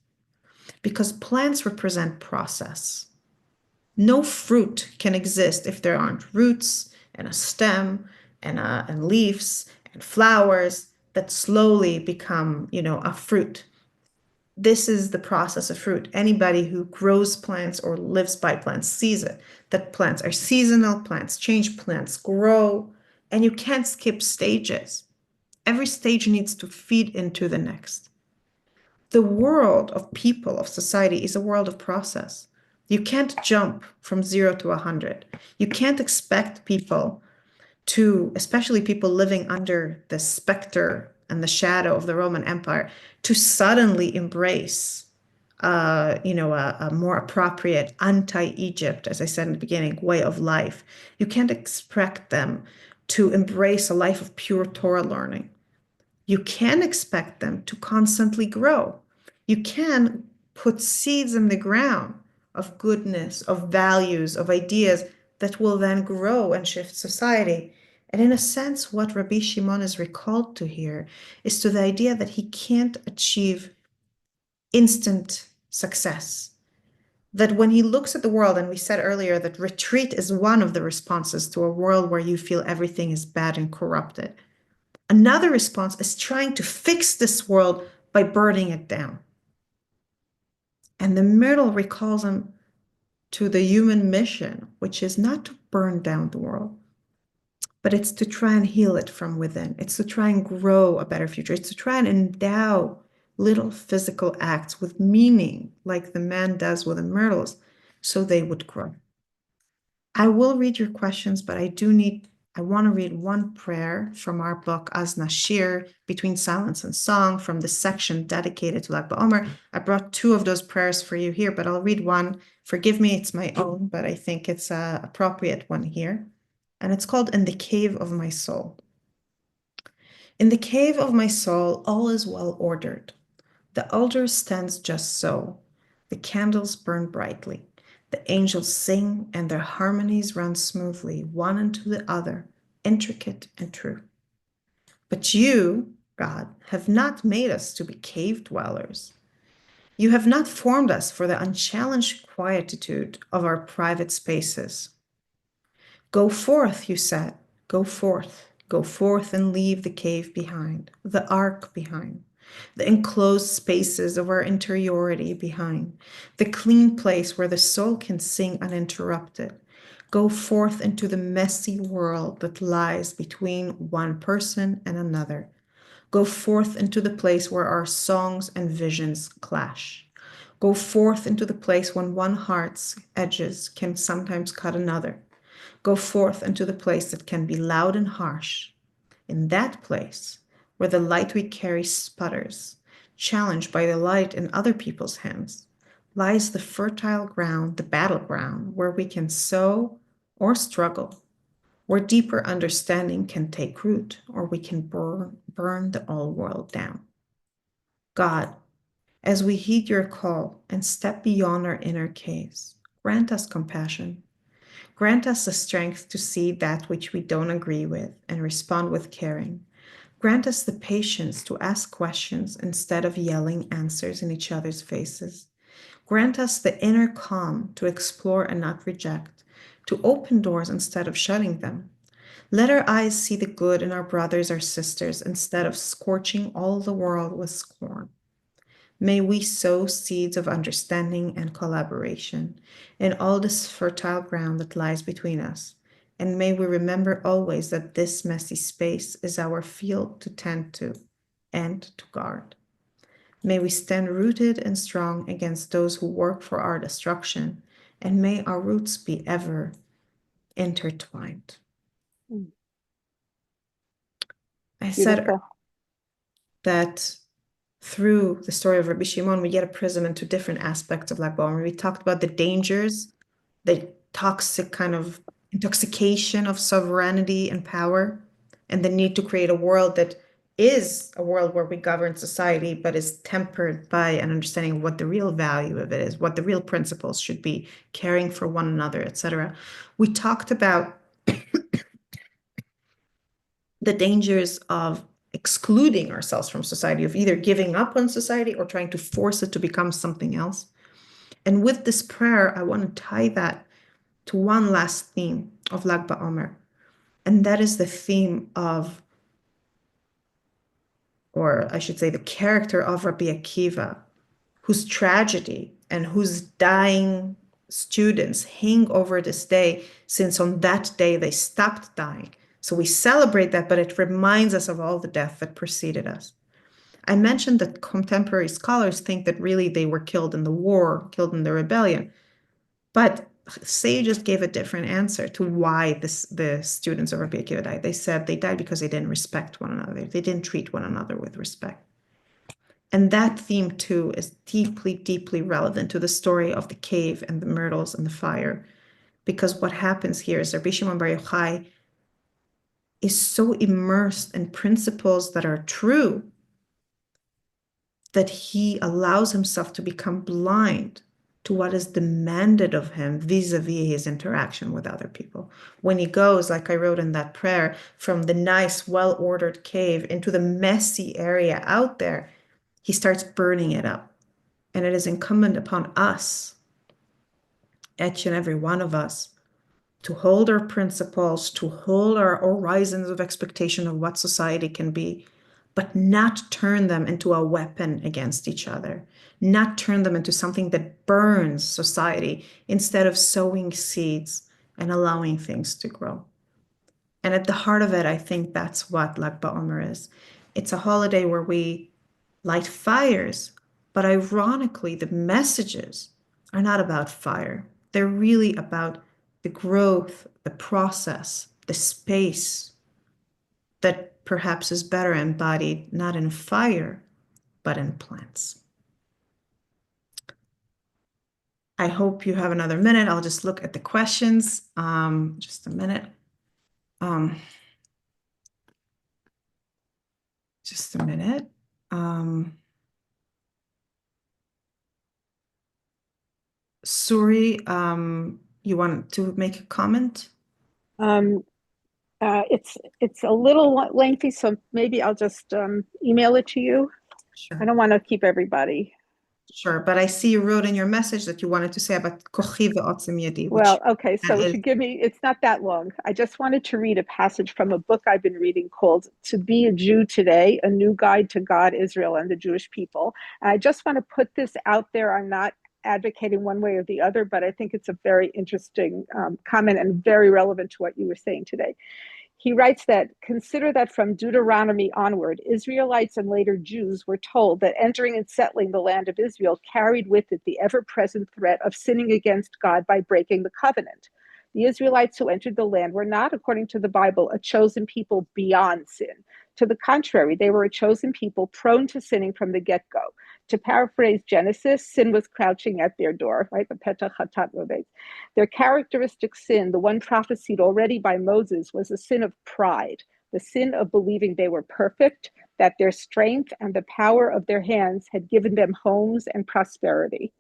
Because plants represent process. No fruit can exist if there aren't roots and a stem and leaves and flowers that slowly become, a fruit. This is the process of fruit. Anybody who grows plants or lives by plants sees it, that plants are seasonal, plants change, plants grow, and you can't skip stages. Every stage needs to feed into the next. The world of people, of society, is a world of process. You can't jump from 0 to 100. You can't expect people to, especially people living under the specter and the shadow of the Roman Empire, to suddenly embrace, a more appropriate anti-Egypt, as I said in the beginning, way of life. You can't expect them to embrace a life of pure Torah learning. You can expect them to constantly grow. You can put seeds in the ground of goodness, of values, of ideas that will then grow and shift society. And in a sense, what Rabbi Shimon is recalled to here is to the idea that he can't achieve instant success. That when he looks at the world, and we said earlier that retreat is one of the responses to a world where you feel everything is bad and corrupted. Another response is trying to fix this world by burning it down. And the middle recalls him to the human mission, which is not to burn down the world, but it's to try and heal it from within. It's to try and grow a better future. It's to try and endow little physical acts with meaning, like the man does with the myrtles, so they would grow. I will read your questions, but I want to read one prayer from our book, Az Nashir, Between Silence and Song, from the section dedicated to Lag BaOmer. I brought two of those prayers for you here, but I'll read one. Forgive me, it's my own, but I think it's an appropriate one here. And it's called In the Cave of My Soul. In the cave of my soul, all is well ordered. The altar stands just so. The candles burn brightly. The angels sing, and their harmonies run smoothly, one into the other, intricate and true. But you, God, have not made us to be cave dwellers. You have not formed us for the unchallenged quietude of our private spaces. Go forth, you said, go forth and leave the cave behind, the ark behind, the enclosed spaces of our interiority behind, the clean place where the soul can sing uninterrupted. Go forth into the messy world that lies between one person and another. Go forth into the place where our songs and visions clash. Go forth into the place when one heart's edges can sometimes cut another. Go forth into the place that can be loud and harsh. In that place, where the light we carry sputters, challenged by the light in other people's hands, lies the fertile ground, the battleground, where we can sow or struggle, where deeper understanding can take root, or we can burn the old world down. God, as we heed your call and step beyond our inner caves, grant us compassion. Grant us the strength to see that which we don't agree with and respond with caring. Grant us the patience to ask questions instead of yelling answers in each other's faces. Grant us the inner calm to explore and not reject, to open doors instead of shutting them. Let our eyes see the good in our brothers or sisters instead of scorching all the world with scorn. May we sow seeds of understanding and collaboration in all this fertile ground that lies between us. And may we remember always that this messy space is our field to tend to and to guard. May we stand rooted and strong against those who work for our destruction, and may our roots be ever intertwined. I said Beautiful. that through the story of Rabbi Shimon, we get a prism into different aspects of Lag BaOmer. We talked about the dangers, the toxic kind of intoxication of sovereignty and power, and the need to create a world that is a world where we govern society, but is tempered by an understanding of what the real value of it is, what the real principles should be, caring for one another, etc. We talked about the dangers of excluding ourselves from society, of either giving up on society or trying to force it to become something else. And with this prayer, I want to tie that to one last theme of Lag BaOmer, and that is the theme of, or I should say, the character of Rabbi Akiva, whose tragedy and whose dying students hang over this day, since on that day they stopped dying. So we celebrate that, but it reminds us of all the death that preceded us. I mentioned that contemporary scholars think that really they were killed in the war, killed in the rebellion. But sages gave a different answer to why the students of Rabbi Akiva died. They said they died because they didn't respect one another. They didn't treat one another with respect. And that theme, too, is deeply, deeply relevant to the story of the cave and the myrtles and the fire. Because what happens here is Rabbi Shimon Bar Yochai is so immersed in principles that are true that he allows himself to become blind to what is demanded of him vis-a-vis his interaction with other people. When he goes, like I wrote in that prayer, from the nice, well-ordered cave into the messy area out there, he starts burning it up. And it is incumbent upon us, each and every one of us, to hold our principles, to hold our horizons of expectation of what society can be, but not turn them into a weapon against each other, not turn them into something that burns society instead of sowing seeds and allowing things to grow. And at the heart of it, I think that's what Lag BaOmer is. It's a holiday where we light fires, but ironically, the messages are not about fire. They're really about the growth, the process, the space that perhaps is better embodied not in fire, but in plants. I hope you have another minute. I'll just look at the questions. Just a minute. Just a minute. Suri, you want to make a comment? It's a little lengthy, so maybe I'll just email it to you. I Sure. don't want to keep everybody. Sure, but I see you wrote in your message that you wanted to say about kochi ve'otzem yadi, which Well, okay, that so if is you give me, it's not that long. I just wanted to read a passage from a book I've been reading called To Be a Jew Today, A New Guide to God, Israel, and the Jewish People. And I just want to put this out there. I'm not advocating one way or the other, but I think it's a very interesting comment and very relevant to what you were saying today. He writes that consider that from Deuteronomy onward, Israelites and later Jews were told that entering and settling the land of Israel carried with it the ever present threat of sinning against God by breaking the covenant. The Israelites who entered the land were not, according to the Bible, a chosen people beyond sin. To the contrary, they were a chosen people prone to sinning from the get go. To paraphrase Genesis, sin was crouching at their door, right? The petach hatat roves. Their characteristic sin, the one prophesied already by Moses, was a sin of pride, the sin of believing they were perfect, that their strength and the power of their hands had given them homes and prosperity.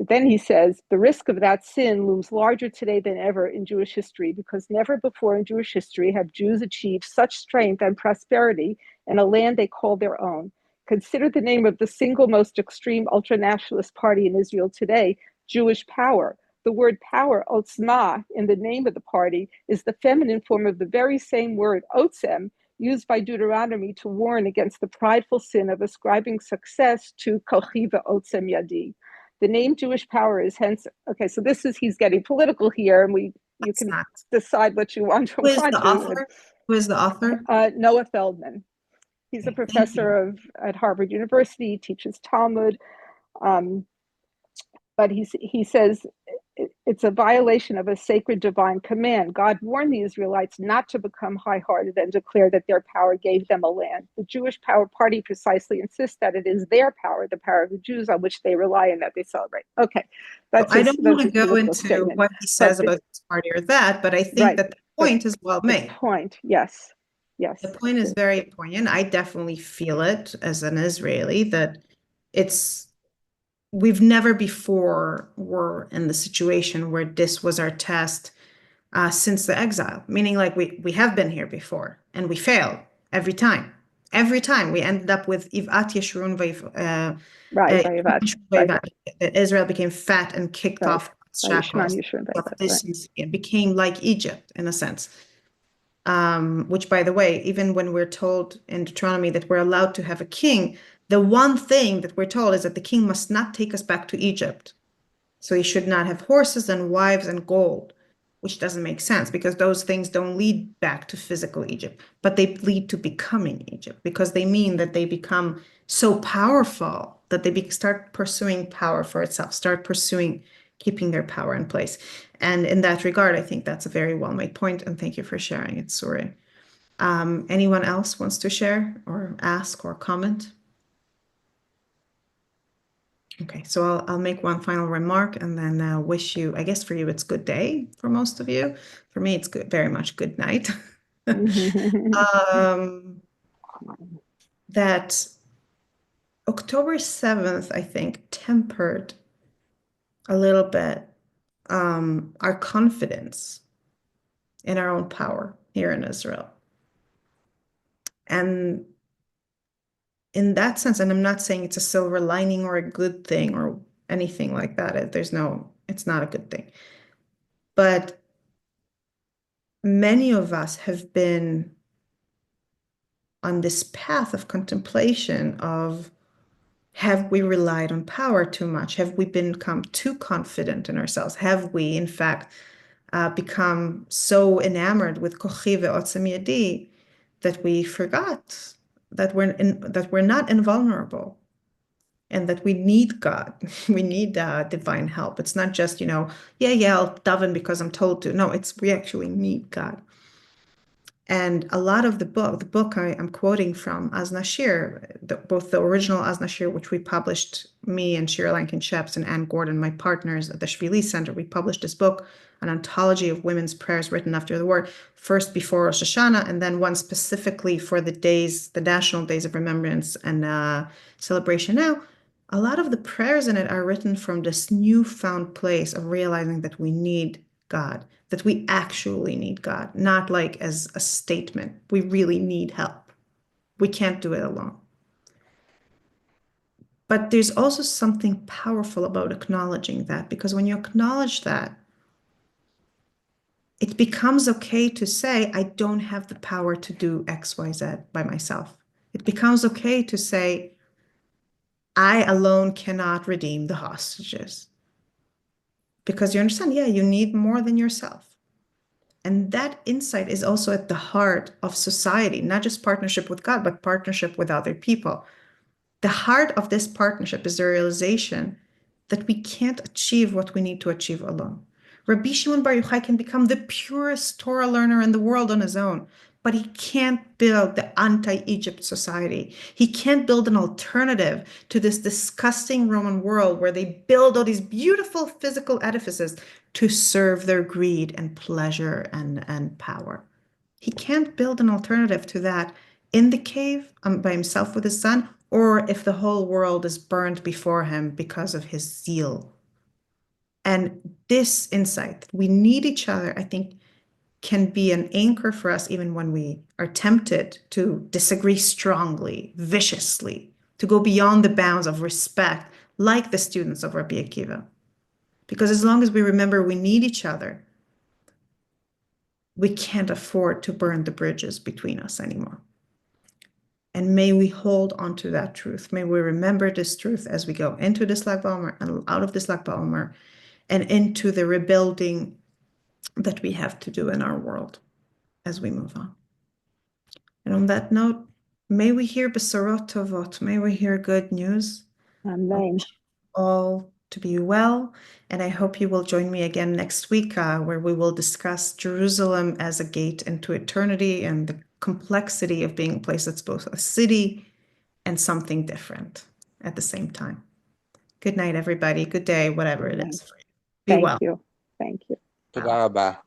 Then he says, the risk of that sin looms larger today than ever in Jewish history, because never before in Jewish history have Jews achieved such strength and prosperity in a land they call their own. Consider the name of the single most extreme ultranationalist party in Israel today, Jewish Power. The word power, otzma, in the name of the party, is the feminine form of the very same word, otzem, used by Deuteronomy to warn against the prideful sin of ascribing success to kochi ve'otzem yadi. The name Jewish Power is hence, okay, so this is, he's getting political here, and you can not. decide what you want to Who is want the to. author? Who is the author? Noah Feldman. He's a Okay, thank you. professor at Harvard University, he teaches Talmud. But he says it's a violation of a sacred divine command. God warned the Israelites not to become high-hearted and declare that their power gave them a land. The Jewish Power Party precisely insists that it is their power, the power of the Jews, on which they rely and that they celebrate. Okay, So I don't want that's to his go political into statement. what he says But about this party or that, but I think right, that the but point is well the made. point, yes, The yes, point is very poignant. I definitely feel it as an Israeli that it's we've never before were in the situation where this was our test since the exile, meaning like we have been here before and we failed every time. Every time we ended up with Ivat Yeshurun right, Vayevad, right, Israel became fat and kicked right, off Vayishman shackles. Yeshurun, Vayevad, right. This it became like Egypt in a sense. which, by the way, even when we're told in Deuteronomy that we're allowed to have a king, the one thing that we're told is that the king must not take us back to Egypt. So he should not have horses and wives and gold, which doesn't make sense because those things don't lead back to physical Egypt, but they lead to becoming Egypt because they mean that they become so powerful that they start pursuing power for itself, start pursuing keeping their power in place. And in that regard, I think that's a very well-made point, and thank you for sharing it, Suri. Anyone else wants to share or ask or comment? Okay, so I'll make one final remark and then wish you, I guess for you it's good day for most of you. For me, it's good, very much good night. Um, that October 7th, I think, tempered a little bit our confidence in our own power here in Israel. And in that sense, and I'm not saying it's a silver lining or a good thing or anything like that. It's not a good thing. But many of us have been on this path of contemplation of have we relied on power too much? Have we become too confident in ourselves? Have we, in fact, become so enamored with kochi ve'otzem yadi that we forgot that we're not invulnerable and that we need God. We need divine help. It's not just, yeah, I'll daven because I'm told to. No, we actually need God. And a lot of the book I'm quoting from As Nashir, both the original As Nashir, which we published, me and Shira Lankin-Sheps and Ann Gordon, my partners at the Shvili Center, we published this book, an anthology of women's prayers written after the war, first before Rosh Hashanah, and then one specifically for the National Days of Remembrance and celebration now. A lot of the prayers in it are written from this newfound place of realizing that we need God, that we actually need God, not like as a statement. We really need help. We can't do it alone. But there's also something powerful about acknowledging that, because when you acknowledge that, it becomes okay to say, I don't have the power to do X, Y, Z by myself. It becomes okay to say, I alone cannot redeem the hostages. Because you understand, yeah, you need more than yourself. And that insight is also at the heart of society, not just partnership with God, but partnership with other people. The heart of this partnership is the realization that we can't achieve what we need to achieve alone. Rabbi Shimon Bar Yochai can become the purest Torah learner in the world on his own, but he can't build the anti-Egypt society. He can't build an alternative to this disgusting Roman world where they build all these beautiful physical edifices to serve their greed and pleasure and power. He can't build an alternative to that in the cave by himself with his son, or if the whole world is burned before him because of his zeal. And this insight, we need each other, I think, can be an anchor for us even when we are tempted to disagree strongly, viciously, to go beyond the bounds of respect, like the students of Rabbi Akiva. Because as long as we remember we need each other, we can't afford to burn the bridges between us anymore. And may we hold on to that truth. May we remember this truth as we go into this Lag BaOmer and out of this Lag BaOmer and into the rebuilding that we have to do in our world as we move on. And on that note, may we hear Besorot Tovot, may we hear good news. Amen. All to be well. And I hope you will join me again next week where we will discuss Jerusalem as a gate into eternity and the complexity of being a place that's both a city and something different at the same time. Good night, everybody. Good day, whatever it Amen. is for you. Be Thank well. you. Thank you. תודה רבה.